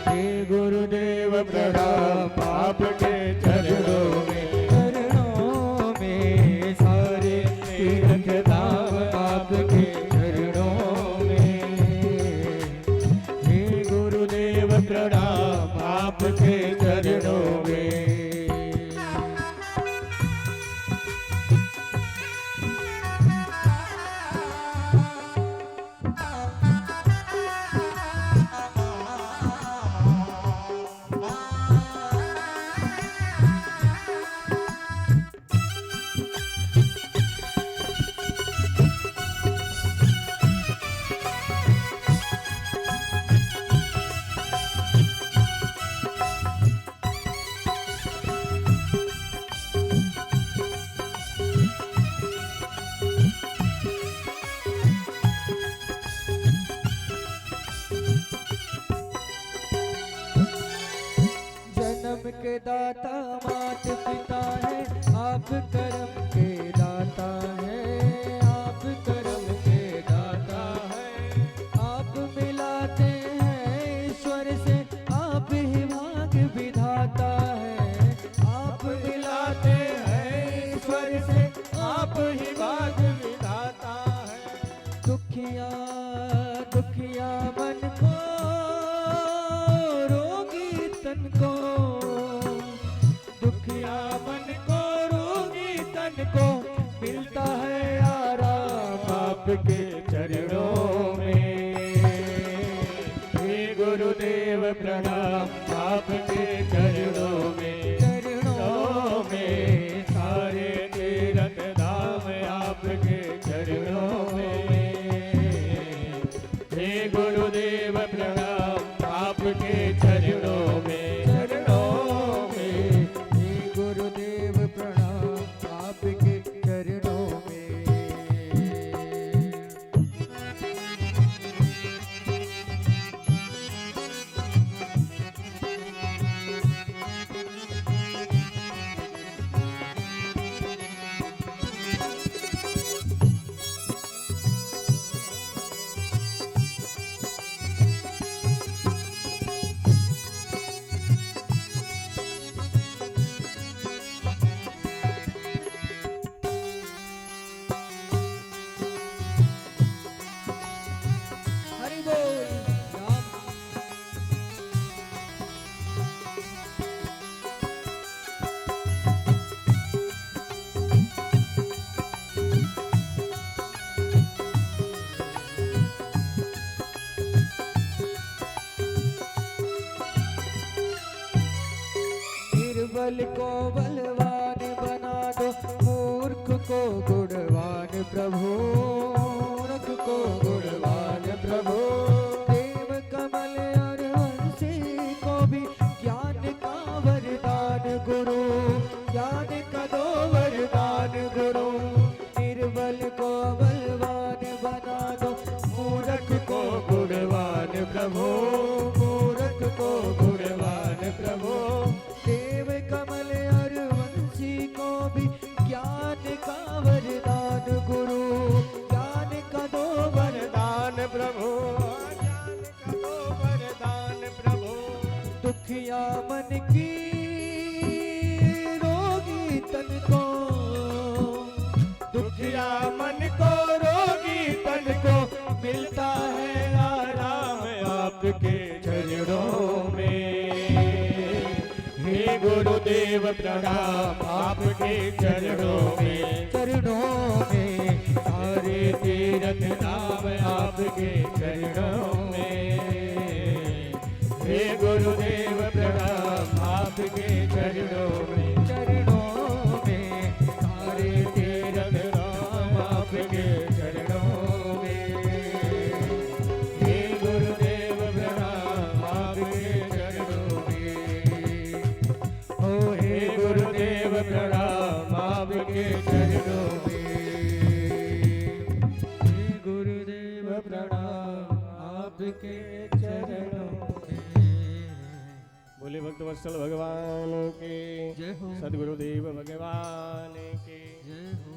हे गुरुदेव प्रणाम आपके चरणों में, चरणों में। सारे तीर्थ धाम आपके चरणों में। हे गुरुदेव प्रणाम आपके चरणों में। के दाता मात पिता है, आप कर्म के दाता है, आप कर्म के दाता है। आप मिलाते हैं ईश्वर से, आप ही भाग विधाता है। आप मिलाते हैं ईश्वर से, आप ही भाग विधाता है। दुखिया दुखिया मन को, रोगी तन को, दुखिया मन को रोगी तन को मिलता है आराम आपके चरणों में। हे गुरुदेव प्रणाम आपके चरणों में, चरणों में। सारे तीर्थ धाम आपके चरणों में। हे गुरुदेव प्रणाम आपके चरणों में, चरणों में। हे गुरुदेव प्रणाम आपके चरणों में। निर्बल को बलवान बना दो, मूर्ख को गुणवान प्रभु, मूर्ख को गुणवान प्रभु। देव कमल और वंशी को भी ज्ञान का वरदान गुरु, ज्ञान का दो वरदान गुरु। निर्बल को बलवान बना दो, मूर्ख को गुणवान प्रभु, मूर्ख को गुणवान प्रभु। देव कमल और वंशी को भी ज्ञान का वरदान गुरु, ज्ञान का दो वरदान प्रभु, ज्ञान का दो वरदान प्रभु। दुखिया मन की रोगी तन को, दुखिया मन को रोगी तन को मिलता है आराम आपके चरणों में। हे गुरुदेव प्रणाम आपके चरणों में, चरणों में। सारे तीर्थ धाम आपके चरणों में। हे गुरुदेव प्रणाम आपके चरणों में, चरणों में। सारे तीर्थ धाम आपके चरणों में। हे गुरुदेव प्रणाम आपके चरणों में। ओ हे गुरुदेव प्रणाम आपके चरणों में। हे गुरुदेव प्रणाम आपके चरणों में। बोले भक्तवत्सल भगवान के जय हो, सदगुरुदेव भगवान के। जय हो।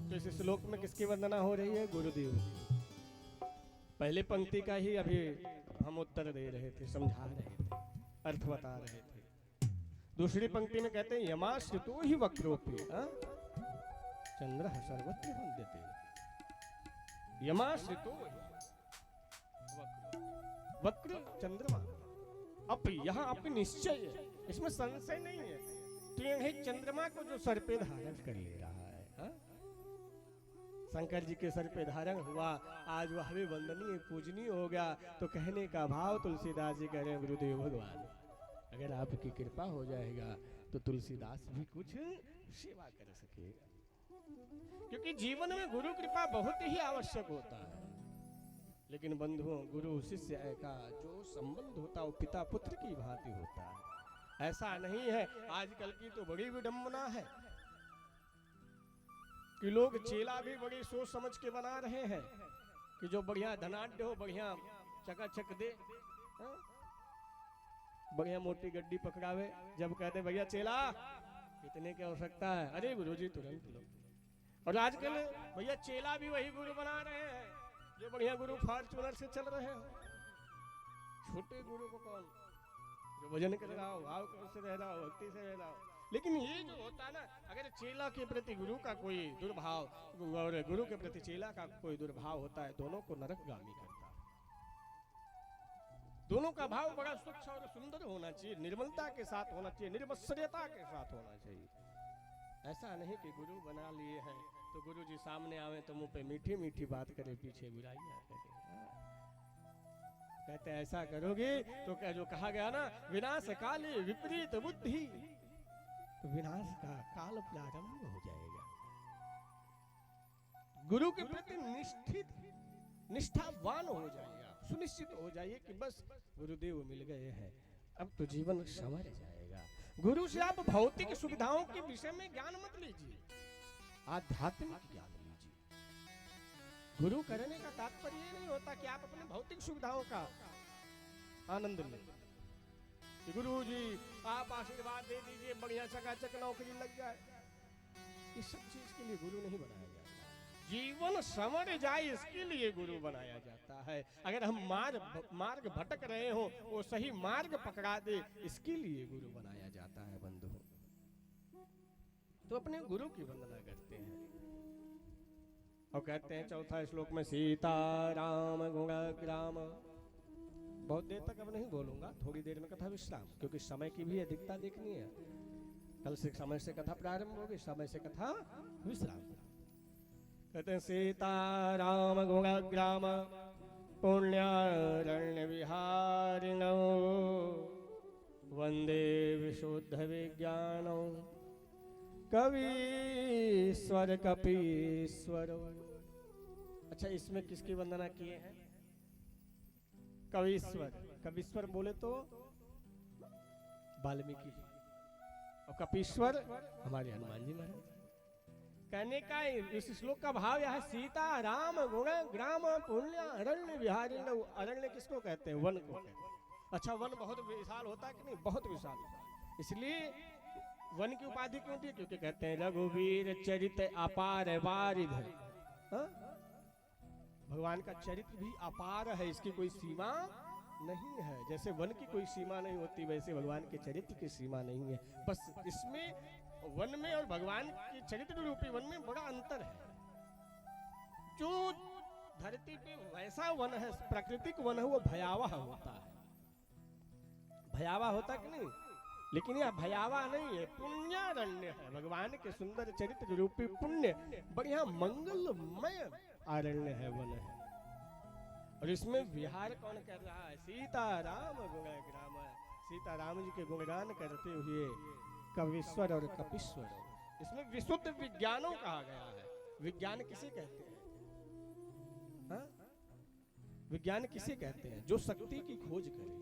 तो इस श्लोक में किसकी वंदना हो रही है? गुरुदेव की। पहले पंक्ति का ही अभी हम उत्तर दे रहे थे, समझा रहे थे, अर्थ बता रहे थे। दूसरी पंक्ति में कहते हैं यमाश्रितो ही वक्रोपि चंद्र सर्वत्र वंद्यते। यमाश्रितो वक्र चंद्रमा। अब यहाँ आप निश्चय है, इसमें संशय नहीं है। टेढ़े चंद्रमा को जो सर पे धारण कर ले रहा है, हा? शंकर जी के सर पे धारण हुआ, आज वह भी वंदनीय पूजनीय हो गया। तो कहने का भाव तुलसीदास जी कह रहे हैं गुरुदेव भगवान, अगर आपकी कृपा हो जाएगा तो तुलसीदास भी कुछ सेवा कर सकेगा। क्योंकि जीवन में गुरु कृपा बहुत ही आवश्यक होता है। लेकिन बंधुओं, गुरु शिष्य का जो संबंध होता है वो पिता पुत्र की भांति होता है। ऐसा नहीं है। आजकल की तो बड़ी विडंबना है कि लोग चेला भी बड़ी सोच समझ के बना रहे हैं कि जो बढ़िया धनाढ्य हो, बढ़िया चकाचक दे, हा? बढ़िया मोटी गड्डी पकड़ावे। जब कहते भैया चेला इतने की आवश्यकता है, अरे गुरुजी तुरंत लो। और आजकल भैया चेला भी वही गुरु बना रहे हैं जो बढ़िया गुरु फॉर्च्यूनर से चल रहे हो। छोटे गुरु को कौन, जो भजन कर रहा हो, भाव से रह रहा हो, भक्ति से रह रहा हो। लेकिन ये जो होता है ना, अगर चेला के प्रति गुरु का कोई दुर्भाव और गुरु के प्रति चेला का कोई दुर्भाव होता है, दोनों को नरकगामी करता है। दोनों का भाव बड़ा स्वच्छ और सुंदर होना चाहिए, निर्मलता के साथ होना चाहिए, निर्मत्सर्यता के साथ होना चाहिए। ऐसा नहीं कि गुरु बना लिए हैं तो गुरु जी सामने आवे तो मुंह पे मीठी मीठी बात करे, पीछे बुराइयां करे। कहते ऐसा करोगे तो क्या जो कहा गया ना, विनाश काले विपरीत बुद्धि, तो विनाश का काल प्रारंभ हो जाएगा। गुरु के प्रति निष्ठावान हो जाएगा, सुनिश्चित हो जाइए कि बस गुरुदेव मिल गए हैं, अब तो जीवन संवर जाएगा। गुरु से आप भौतिक सुविधाओं के विषय में ज्ञान मत लीजिए, आध्यात्मिक ज्ञान लीजिए। गुरु करने का तात्पर्य ये नहीं होता कि आप अपने भौतिक सुविधाओं का आनंद लें। गुरु जी आप आशीर्वाद दे दीजिए, बढ़िया चकाचक नौकरी लग जाए, इस सब चीज के लिए गुरु नहीं बनाया जाता। जीवन संवर जाए इसके लिए गुरु बनाया जाता है। अगर हम मार्ग भटक रहे हो, वो सही मार्ग पकड़ा दे, इसके लिए गुरु बनाया जाता है। बंधु तो अपने गुरु की वंदना करते हैं और कहते हैं चौथा श्लोक में सीताराम गुणग्राम। बहुत देर तक अब नहीं बोलूंगा, थोड़ी देर में कथा विश्राम, क्योंकि समय की भी अधिकता देखनी है। कल से समय से कथा प्रारंभ होगी, समय से कथा विश्राम। कहते हैं सीताराम गुणग्राम पुण्यारण्य विहारिणो वंदे विशुद्ध विज्ञान कवीश्वर कपीश्वर। अच्छा, इसमें किसकी वंदना किए हैं? कवीश्वर। कवीश्वर बोले तो वाल्मीकि, और कपीश्वर हमारे हनुमान जी महाराज। कहने का इस श्लोक का भाव यह है, सीता राम गुण ग्राम पुण्य अरण्य विहारी। अरण्य किसको कहते हैं? वन को कहते हैं। अच्छा, वन बहुत विशाल होता है कि नहीं? बहुत विशाल। इसलिए वन की उपाधि क्यों दी? क्योंकि कहते हैं रघुवीर चरित अपार वारिध। भगवान का चरित्र भी अपार है, इसकी कोई सीमा नहीं है। जैसे वन की कोई सीमा नहीं होती, वैसे भगवान के चरित्र की सीमा नहीं है। बस इसमें वन में और भगवान के चरित्र रूपी वन में बड़ा अंतर है। जो धरती पे वैसा वन है, प्राकृतिक वन है, वो भयावह होता है। भयावह होता कि नहीं? लेकिन यह भयावह नहीं है, पुण्यारण्य है। भगवान के सुंदर चरित्र रूपी पुण्य बढ़िया मंगलमय अरण्य है, वन है। और इसमें विहार कौन कर रहा है? सीता राम गुणग्राम। सीता राम जी के गुणगान करते हुए कवीश्वर और कपीश्वर। इसमें विशुद्ध विज्ञानों कहा गया है। विज्ञान किसे कहते हैं? हाँ? विज्ञान किसे कहते हैं? जो शक्ति की खोज करे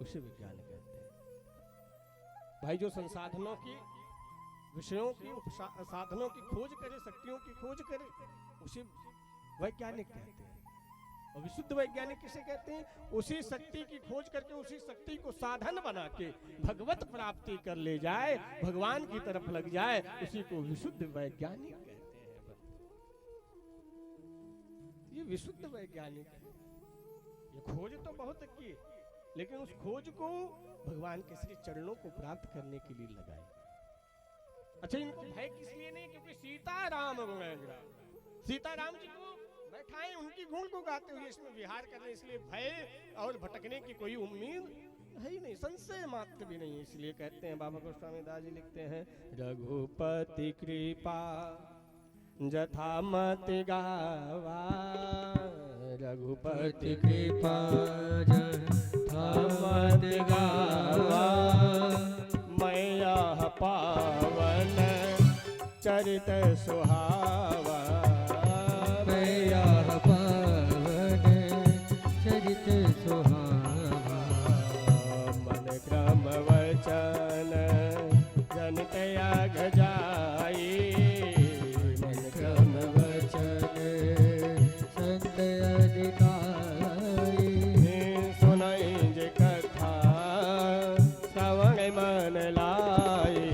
उसे विज्ञान कहते हैं। भाई, जो संसाधनों की, विषयों की, साधनों की खोज करे, शक्तियों की खोज करे, उसे वैज्ञानिक कहते हैं। और विशुद्ध वैज्ञानिक किसे कहते हैं? उसी शक्ति की खोज करके उसी शक्ति को साधन बना के भगवत प्राप्ति कर ले जाए, भगवान की तरफ लग जाए, उसी को विशुद्ध वैज्ञानिक कहते हैं। ये विशुद्ध वैज्ञानिक है। ये खोज तो बहुत की, लेकिन उस खोज को भगवान के श्री चरणों को प्राप्त करने के लिए लगाए। अच्छा, इनको भय किस लिए नहीं? क्योंकि सीता राम गुणग्राम, सीता राम जी को बैठाए, उनकी गुण को गाते हुए इसमें विहार करने, इसलिए भय और भटकने की कोई उम्मीद है ही नहीं, संशय मात्र भी नहीं। इसलिए कहते हैं, बाबा गोस्वामी दास जी लिखते हैं, रघुपति कृपा जथा मति गावा। रघुपति कृपा जथा मति गावा, मैया पावन चरित सुहावा। मैया पावन चरित सुहावा, मन क्रम वचन जनतया गजाई। मन क्रम वचन संत अधिकारी, सुनाई जे कथा श्रवण मन लाई।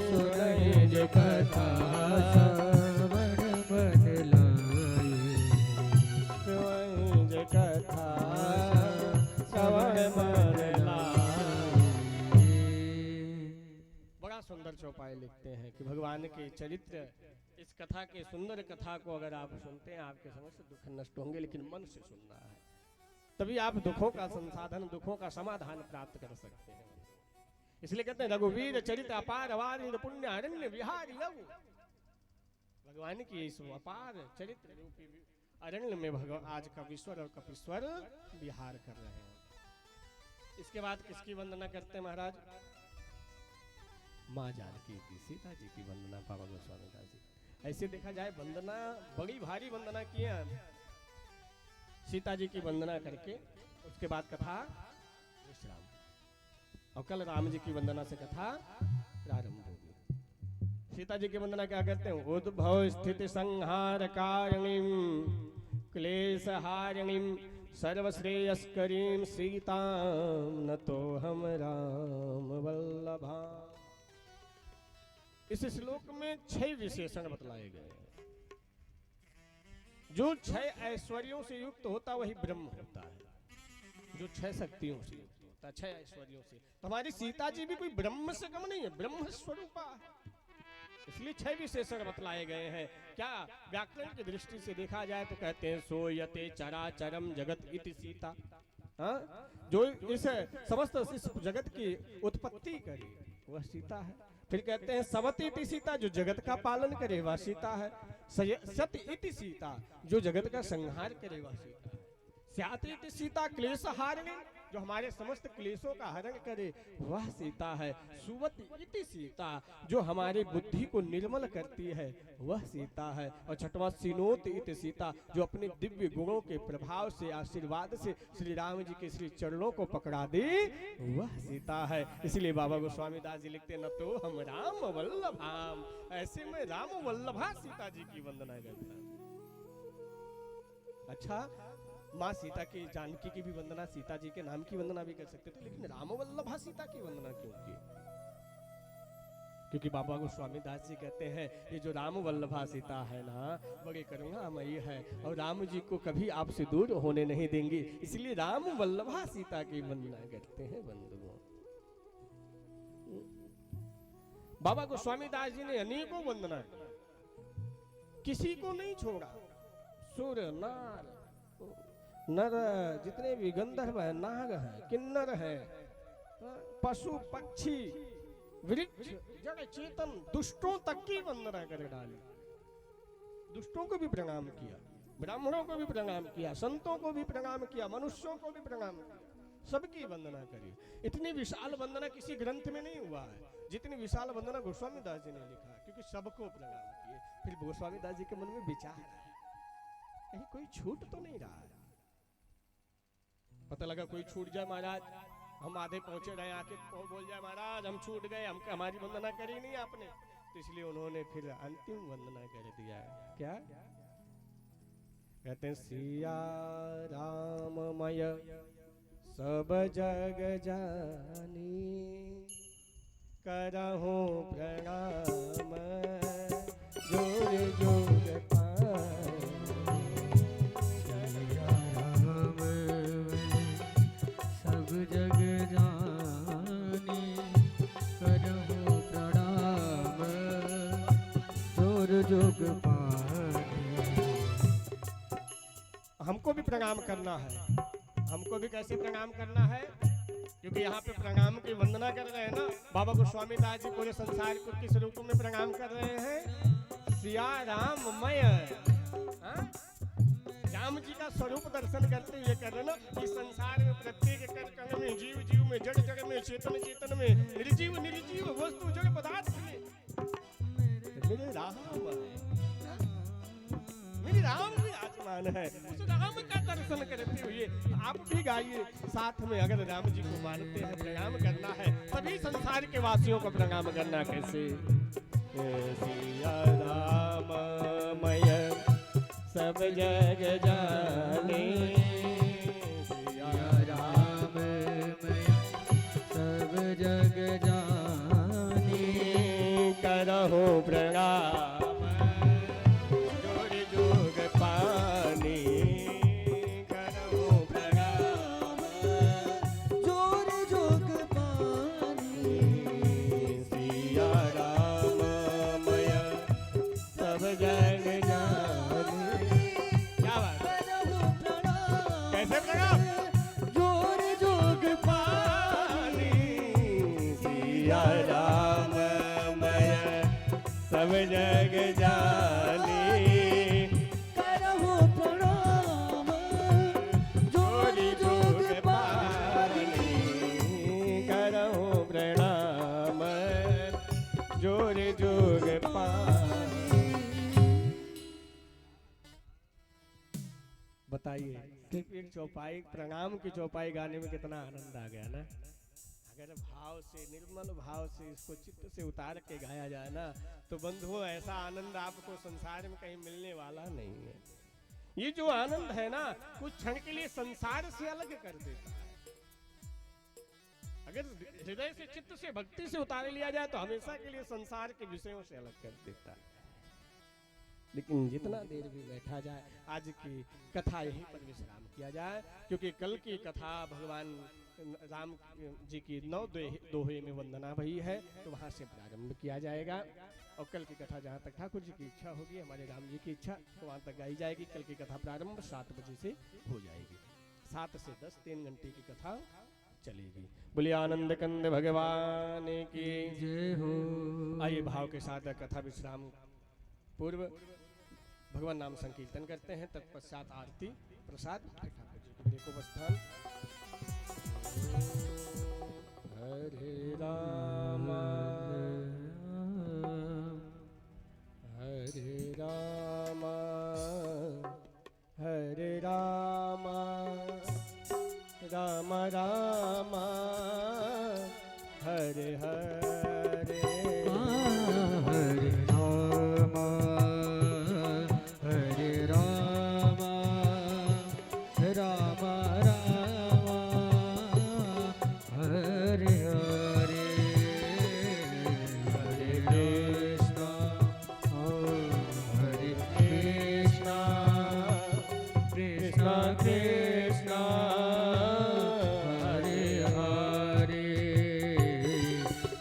सुनाई जे कथा श्रवण मन लाई। सुनाई जे कथा श्रवण मन लाई। बड़ा सुंदर चौपाई लिखते हैं कि भगवान के चरित्र, इस कथा के सुंदर कथा को अगर आप सुनते हैं, आपके समस्त दुख नष्ट होंगे, लेकिन मन से सुनना है, तभी आप दुखों का संसाधन, दुखों का समाधान प्राप्त कर सकते हैं। इसलिए कहते हैं रघुवीर चरित अपार वारिध पुण्य अरण्य विहारी लघु। भगवान की इस अपार चरित्र रूपी अरण्य में भगवान आज कवीश्वर और कपीश्वर विहार कर रहे हैं। इसके बाद किसकी वंदना करते हैं महाराज? माँ जानकी की, सीता जी की वंदना बाबा गोस्वामी दास जी। ऐसे देखा जाए वंदना बड़ी भारी वंदना किए हैं। सीता जी की वंदना करके उसके बाद कथा विश्राम, और कल राम जी की वंदना से कथा प्रारंभ होगी। सीता जी की वंदना क्या करते हैं? उद्भव स्थिति संहार कारिणीम क्लेश हारिणीम सर्वश्रेयस्करीम सीताम नतो हम राम वल्लभा। इस श्लोक में 6 विशेषण बतलाए गए हैं। जो 6 ऐश्वर्यों से युक्त होता वही ब्रह्म होता है। जो 6 शक्तियों से युक्त होता, 6 ऐश्वर्यों से, तो हमारी सीता जी भी कोई ब्रह्म से कम नहीं है, ब्रह्म स्वरूपा है। इसलिए 6 विशेषण बतलाए गए हैं। क्या व्याकरण की दृष्टि से देखा जाए तो कहते हैं सोयते चराचरम जगत इति सीता। हाँ? जो इस समस्त इस जगत की उत्पत्ति करे वह सीता है। फिर कहते हैं सवती इति सीता, जो जगत का पालन करे वह सीता है। सत्य इति सीता, जो जगत का संहार करे वह सीता है। स्याति इति सीता क्लेश हारिणी, जो हमारे समस्त क्लेशों का हरण करे, वह सीता है। सुवति इति सीता, जो हमारी बुद्धि को निर्मल करती है, वह सीता है। और छठवां सिनोत इति सीता, जो अपने दिव्य गुणों के प्रभाव से, आशीर्वाद से श्री राम जी के श्री चरणों को पकड़ा दे, वह सीता है। इसलिए बाबा गोस्वामी दास जी लिखते न तो हम राम वल्लभाम, ऐसे में राम वल्लभा सीता जी की वंदना करता। अच्छा, माँ सीता की, जानकी की भी वंदना, सीता जी के नाम की वंदना भी कर सकते थे, लेकिन राम वल्लभा सीता की वंदना क्यों की? क्योंकि बाबा गोस्वामी दास जी कहते हैं ये जो राम वल्लभा सीता है ना, बड़े करुणामयी है और राम जी को कभी आपसे दूर होने नहीं देंगी, इसलिए राम वल्लभा सीता की वंदना करते हैं बंधुओं। बाबा गोस्वामी दास जी ने अनेकों वंदना, किसी को नहीं छोड़ा। सुर नार नर, जितने भी गंधर्व है, नाग है, किन्नर है, पशु पक्षी, वृक्ष, जड़ चेतन, दुष्टों तक की वंदना कर डाली। दुष्टों को भी प्रणाम किया, ब्राह्मणों को भी प्रणाम किया, संतों को भी प्रणाम किया, मनुष्यों को भी प्रणाम किया, सबकी वंदना करी। इतनी विशाल वंदना किसी ग्रंथ में नहीं हुआ है जितनी विशाल वंदना गोस्वामी दास जी ने लिखा, क्योंकि सबको प्रणाम किए। फिर गोस्वामी दास जी के मन में विचार है, कहीं कोई छूट तो नहीं रहा है। पता लगा कोई छूट जाए महाराज, हम आधे पहुंचे रहे, आके बोल जाए महाराज हम छूट गए, हम हमारी वंदना करी नहीं आपने, तो इसलिए उन्होंने फिर अंतिम वंदना कर दिया है। क्या कहते हैं? सिया राममय सब जग जानी, करहूं प्रणाम जोर जोर पाए। जग जानी, करहूं प्रणाम जोर जोग पानी। हमको भी प्रणाम करना है। हमको भी कैसे प्रणाम करना है? क्योंकि यहाँ पे प्रणाम की वंदना कर रहे हैं ना, बाबा गोस्वामी दास जी पूरे संसार को किस रूप में प्रणाम कर रहे हैं? सिया राममय, राम जी का स्वरूप दर्शन करते हुए कर रहे ना, इस संसार में प्रत्येक कण कण में, जीव जीव में, जड़ जड़ में, चेतन चेतन में, निर्जीव निर्जीव वस्तु जड़ पदार्थ में मेरे राम है, मेरे राम भी आसमान है। उस राम का दर्शन करते हुए आप भी गाइए साथ में। अगर राम जी को मानते हैं, प्रणाम करना है, सभी संसार के वासियों को प्रणाम करना। कैसे? सिया राममय सब जग जाने, सिया राममय सब जग जाने, करहूं प्रणाम जोर जोग पानी, करहूं प्रणाम जोर जोग पानी। सिया राममय सब जग जाने। क्या बात है? कैसे प्रणाम? जोर जोग पानी, सिया राममय सब जग जानी, करहूं प्रणाम जोर जोग पानी। करहूं प्रणाम जोर जोग पानी। बताइए, सिर्फ एक चौपाई, प्रणाम की चौपाई गाने में कितना आनंद आ गया ना। अगर भाव से, निर्मल भाव से इसको चित्त से उतार के गाया जाए ना, तो बंधुओं ऐसा आनंद आपको संसार में कहीं मिलने वाला नहीं है। ये जो आनंद है ना, कुछ क्षण के लिए संसार से अलग कर देता है। अगर हृदय से, चित्त से, भक्ति से उतार लिया जाए तो हमेशा के लिए संसार के विषयों से अलग कर देता है। लेकिन जितना देर भी बैठा जाए, आज की कथा यहीं पर विश्राम किया जाए, क्योंकि कल की कथा भगवान राम जी की 9 दोहे में वंदना भई है, तो वहां से प्रारंभ किया जाएगा। और कल की कथा जहाँ तक ठाकुर जी की इच्छा होगी, हमारे राम जी की इच्छा, तो वहाँ तक गाई जाएगी। कल की कथा प्रारंभ 7 बजे से हो जाएगी। 7 से 10 3 घंटे की कथा चलेगी। बोलिए आनंद कंद भगवान की जय हो। आइए भाव के साथ कथा विश्राम पूर्व भगवान नाम संकीर्तन करते हैं, तत्पश्चात आरती प्रसाद ठाकुर जी के उपस्थान। हरे राम हरे राम हरे राम राम राम हरे हरे हरे राम हरे राम राम राम हरे हरे हरे कृष्ण हरे कृष्ण कृष्ण कृष्ण हरे हरे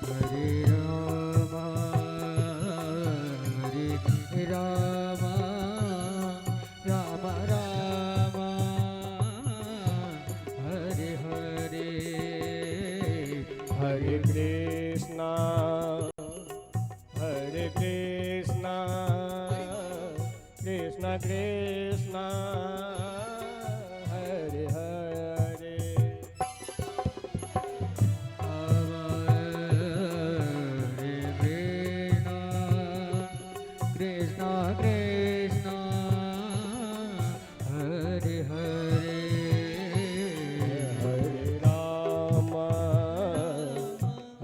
हरे राम राम राम हरे हरे हरे कृष्णा हरे कृष्णा कृष्ण कृष्णा हरे हरे हरे कृष्ण कृष्ण हरे हरे हरे राम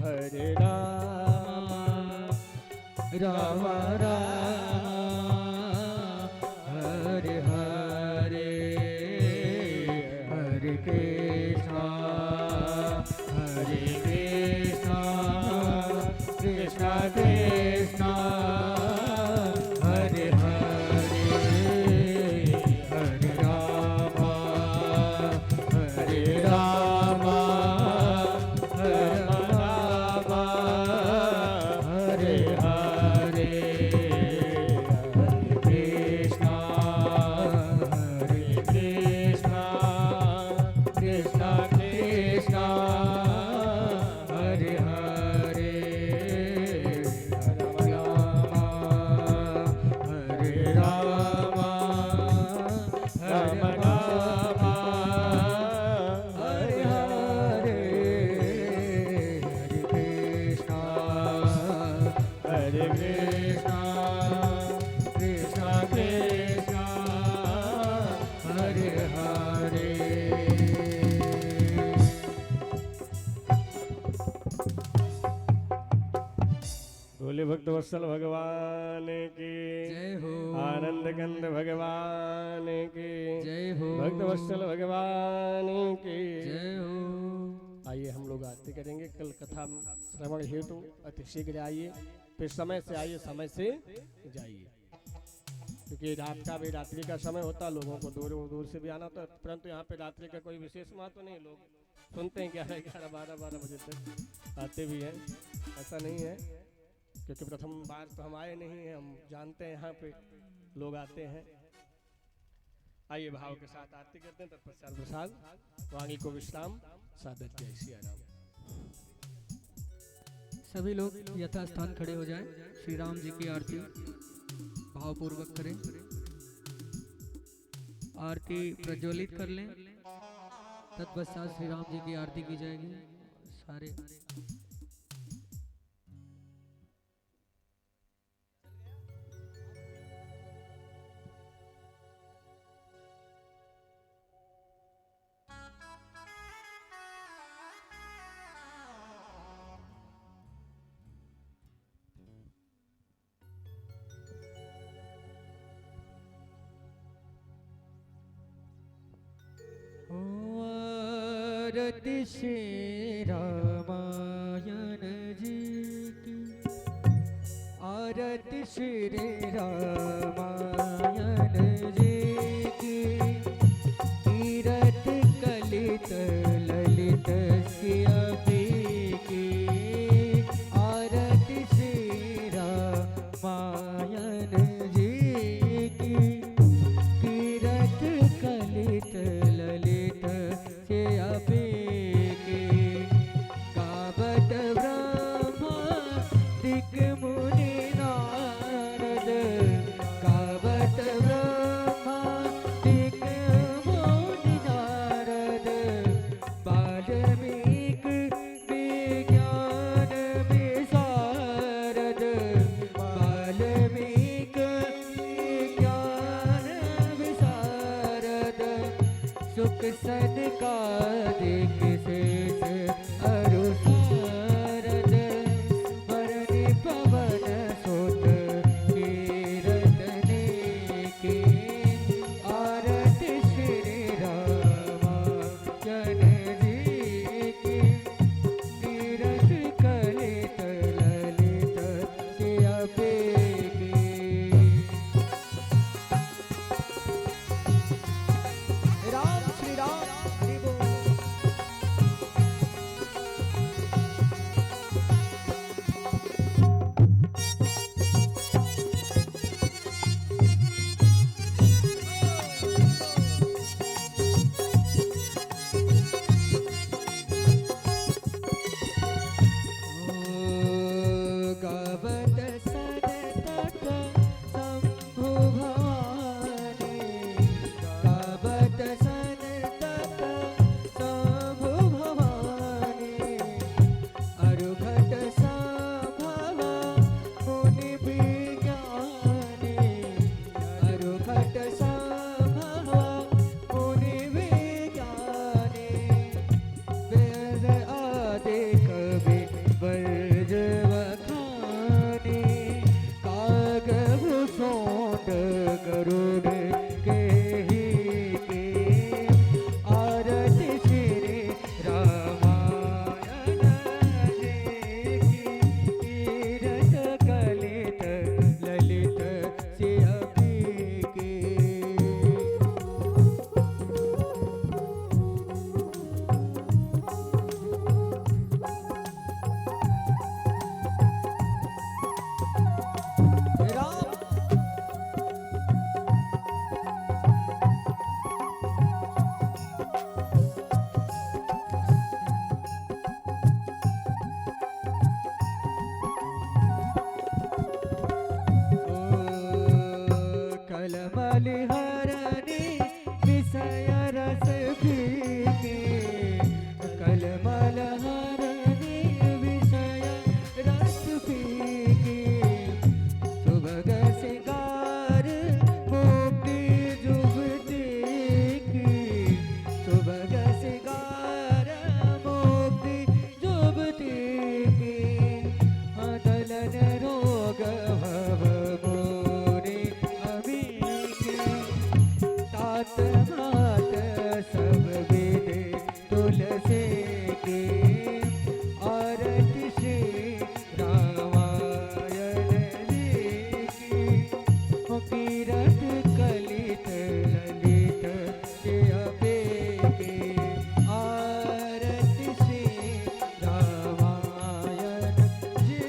हरे राम राम राम हरे हरे हरे कृष्ण कृष्ण कृष्ण हरे हरे हरे राम हरे राम हरे हरे कृष्ण कृष्ण कृष्ण हरे हरे हरे राम हरे राम हरे हरे हरे कृष्ण कृष्ण कृष्ण हरे हरे बोले भक्त वत्सल भगवान की जय हो आनंद कंद भगवान की जय हो भक्त वत्सल भगवान की जय हो आइए हम लोग आरती करेंगे। कल कथा श्रवण हेतु अति शीघ्र आइए, फिर समय से आइए समय से जाइए, क्योंकि रात का भी रात्रि का समय होता, लोगों को दूर दूर से भी आना होता, परंतु यहाँ पे रात्रि का कोई विशेष महत्व नहीं। लोग सुनते हैं 11-12 बजे तक आते भी हैं, ऐसा नहीं है, क्योंकि प्रथम बार तो हम आए नहीं हैं, हम जानते हैं यहाँ पे लोग आते हैं। आइए भाव के साथ आरती करते हैं, तत्पश्चात प्रसाद वाणी को विश्राम सादर जय सिया राम। सभी लोग यथास्थान खड़े हो जाएं, श्री राम जी की आरती भावपूर्वक करें, आरती प्रज्वलित कर लें, तत्पश्चात श्री राम जी की आरती की जाएगी। सारे आरती श्री रामायण जी की, आरती श्री रामायण जी की, तीरथ कलित ललित सियापी की, आरती श्री रामायण जी की, तीरथ कलित ललित सियापी की, गावत ब्रह्मा दिक मुनि नारद, गावत ब्रह्मा सनकादिक शेष अरु सारद वरनि पवन सुत कीरतने की आरती श्री रामाचन जी की तीरथ कलित ललित सिया बेगी। राम श्री राम हरि बोल। गावत सनतक शंभु भवानी गावत सनतक शंभु भवानी अरुघट संभव मुनि विज्ञानी अरुघट संभव मुनि विज्ञानी वेद आदि कवि वर्ज वखानी कागभूषोंड गरुड़ केहि की आरती श्री रामायण जी की तीरथ कलित ललित सिया बेगी। राम कलमलि हरनि विषय रस भीगी कलमल हरनि विषय रस भीगी सुभग सिंगार मुक्ति जुगती की सुभग सिंगार मुक्ति जुगती की अदलन रोग भव मोरे अभी की तात मात सब विदे तुलसी की आरती श्री रामायण जी की कीरत कलित ललित सिया बेगी आरती श्री रामायण जी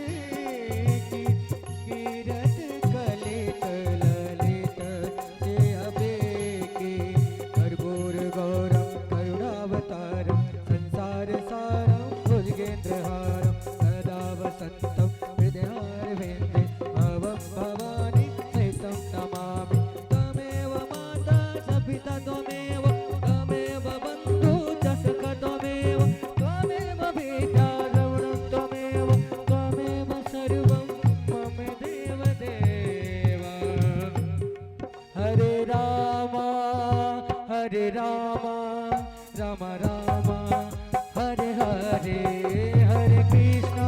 की कीरत कलित ललित सिया बेगी। कर्पूर गौरम करुणावतारम संसार सारम भुजगेन्द्रहारम सदा वसंतम हृदयारविन्दे भवं भवानी सहितं नमामि त्वमेव माता च पिता त्वमेव त्वमेव बन्धु च सखा त्वमेव त्वमेव भीता द्रविणं त्वमेव त्वमेव सर्वं मम देवदेव। हरे रामा राम राम हरे हरे हरे कृष्णा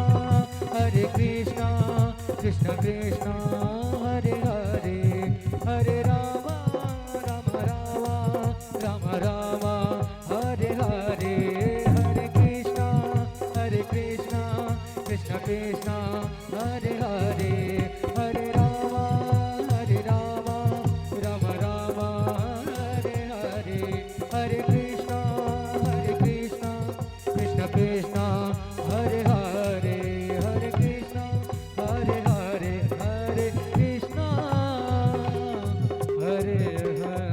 कृष्ण कृष्ण हरे हरे हरे राम राम राम हरे हरे हरे कृष्णा कृष्ण कृष्ण हरे हरे हरे राम राम राम हरे हरे हरे कृष्णा कृष्ण कृष्ण हरे हरे हरे कृष्णा हरे हरे हरे कृष्णा हरे हरे।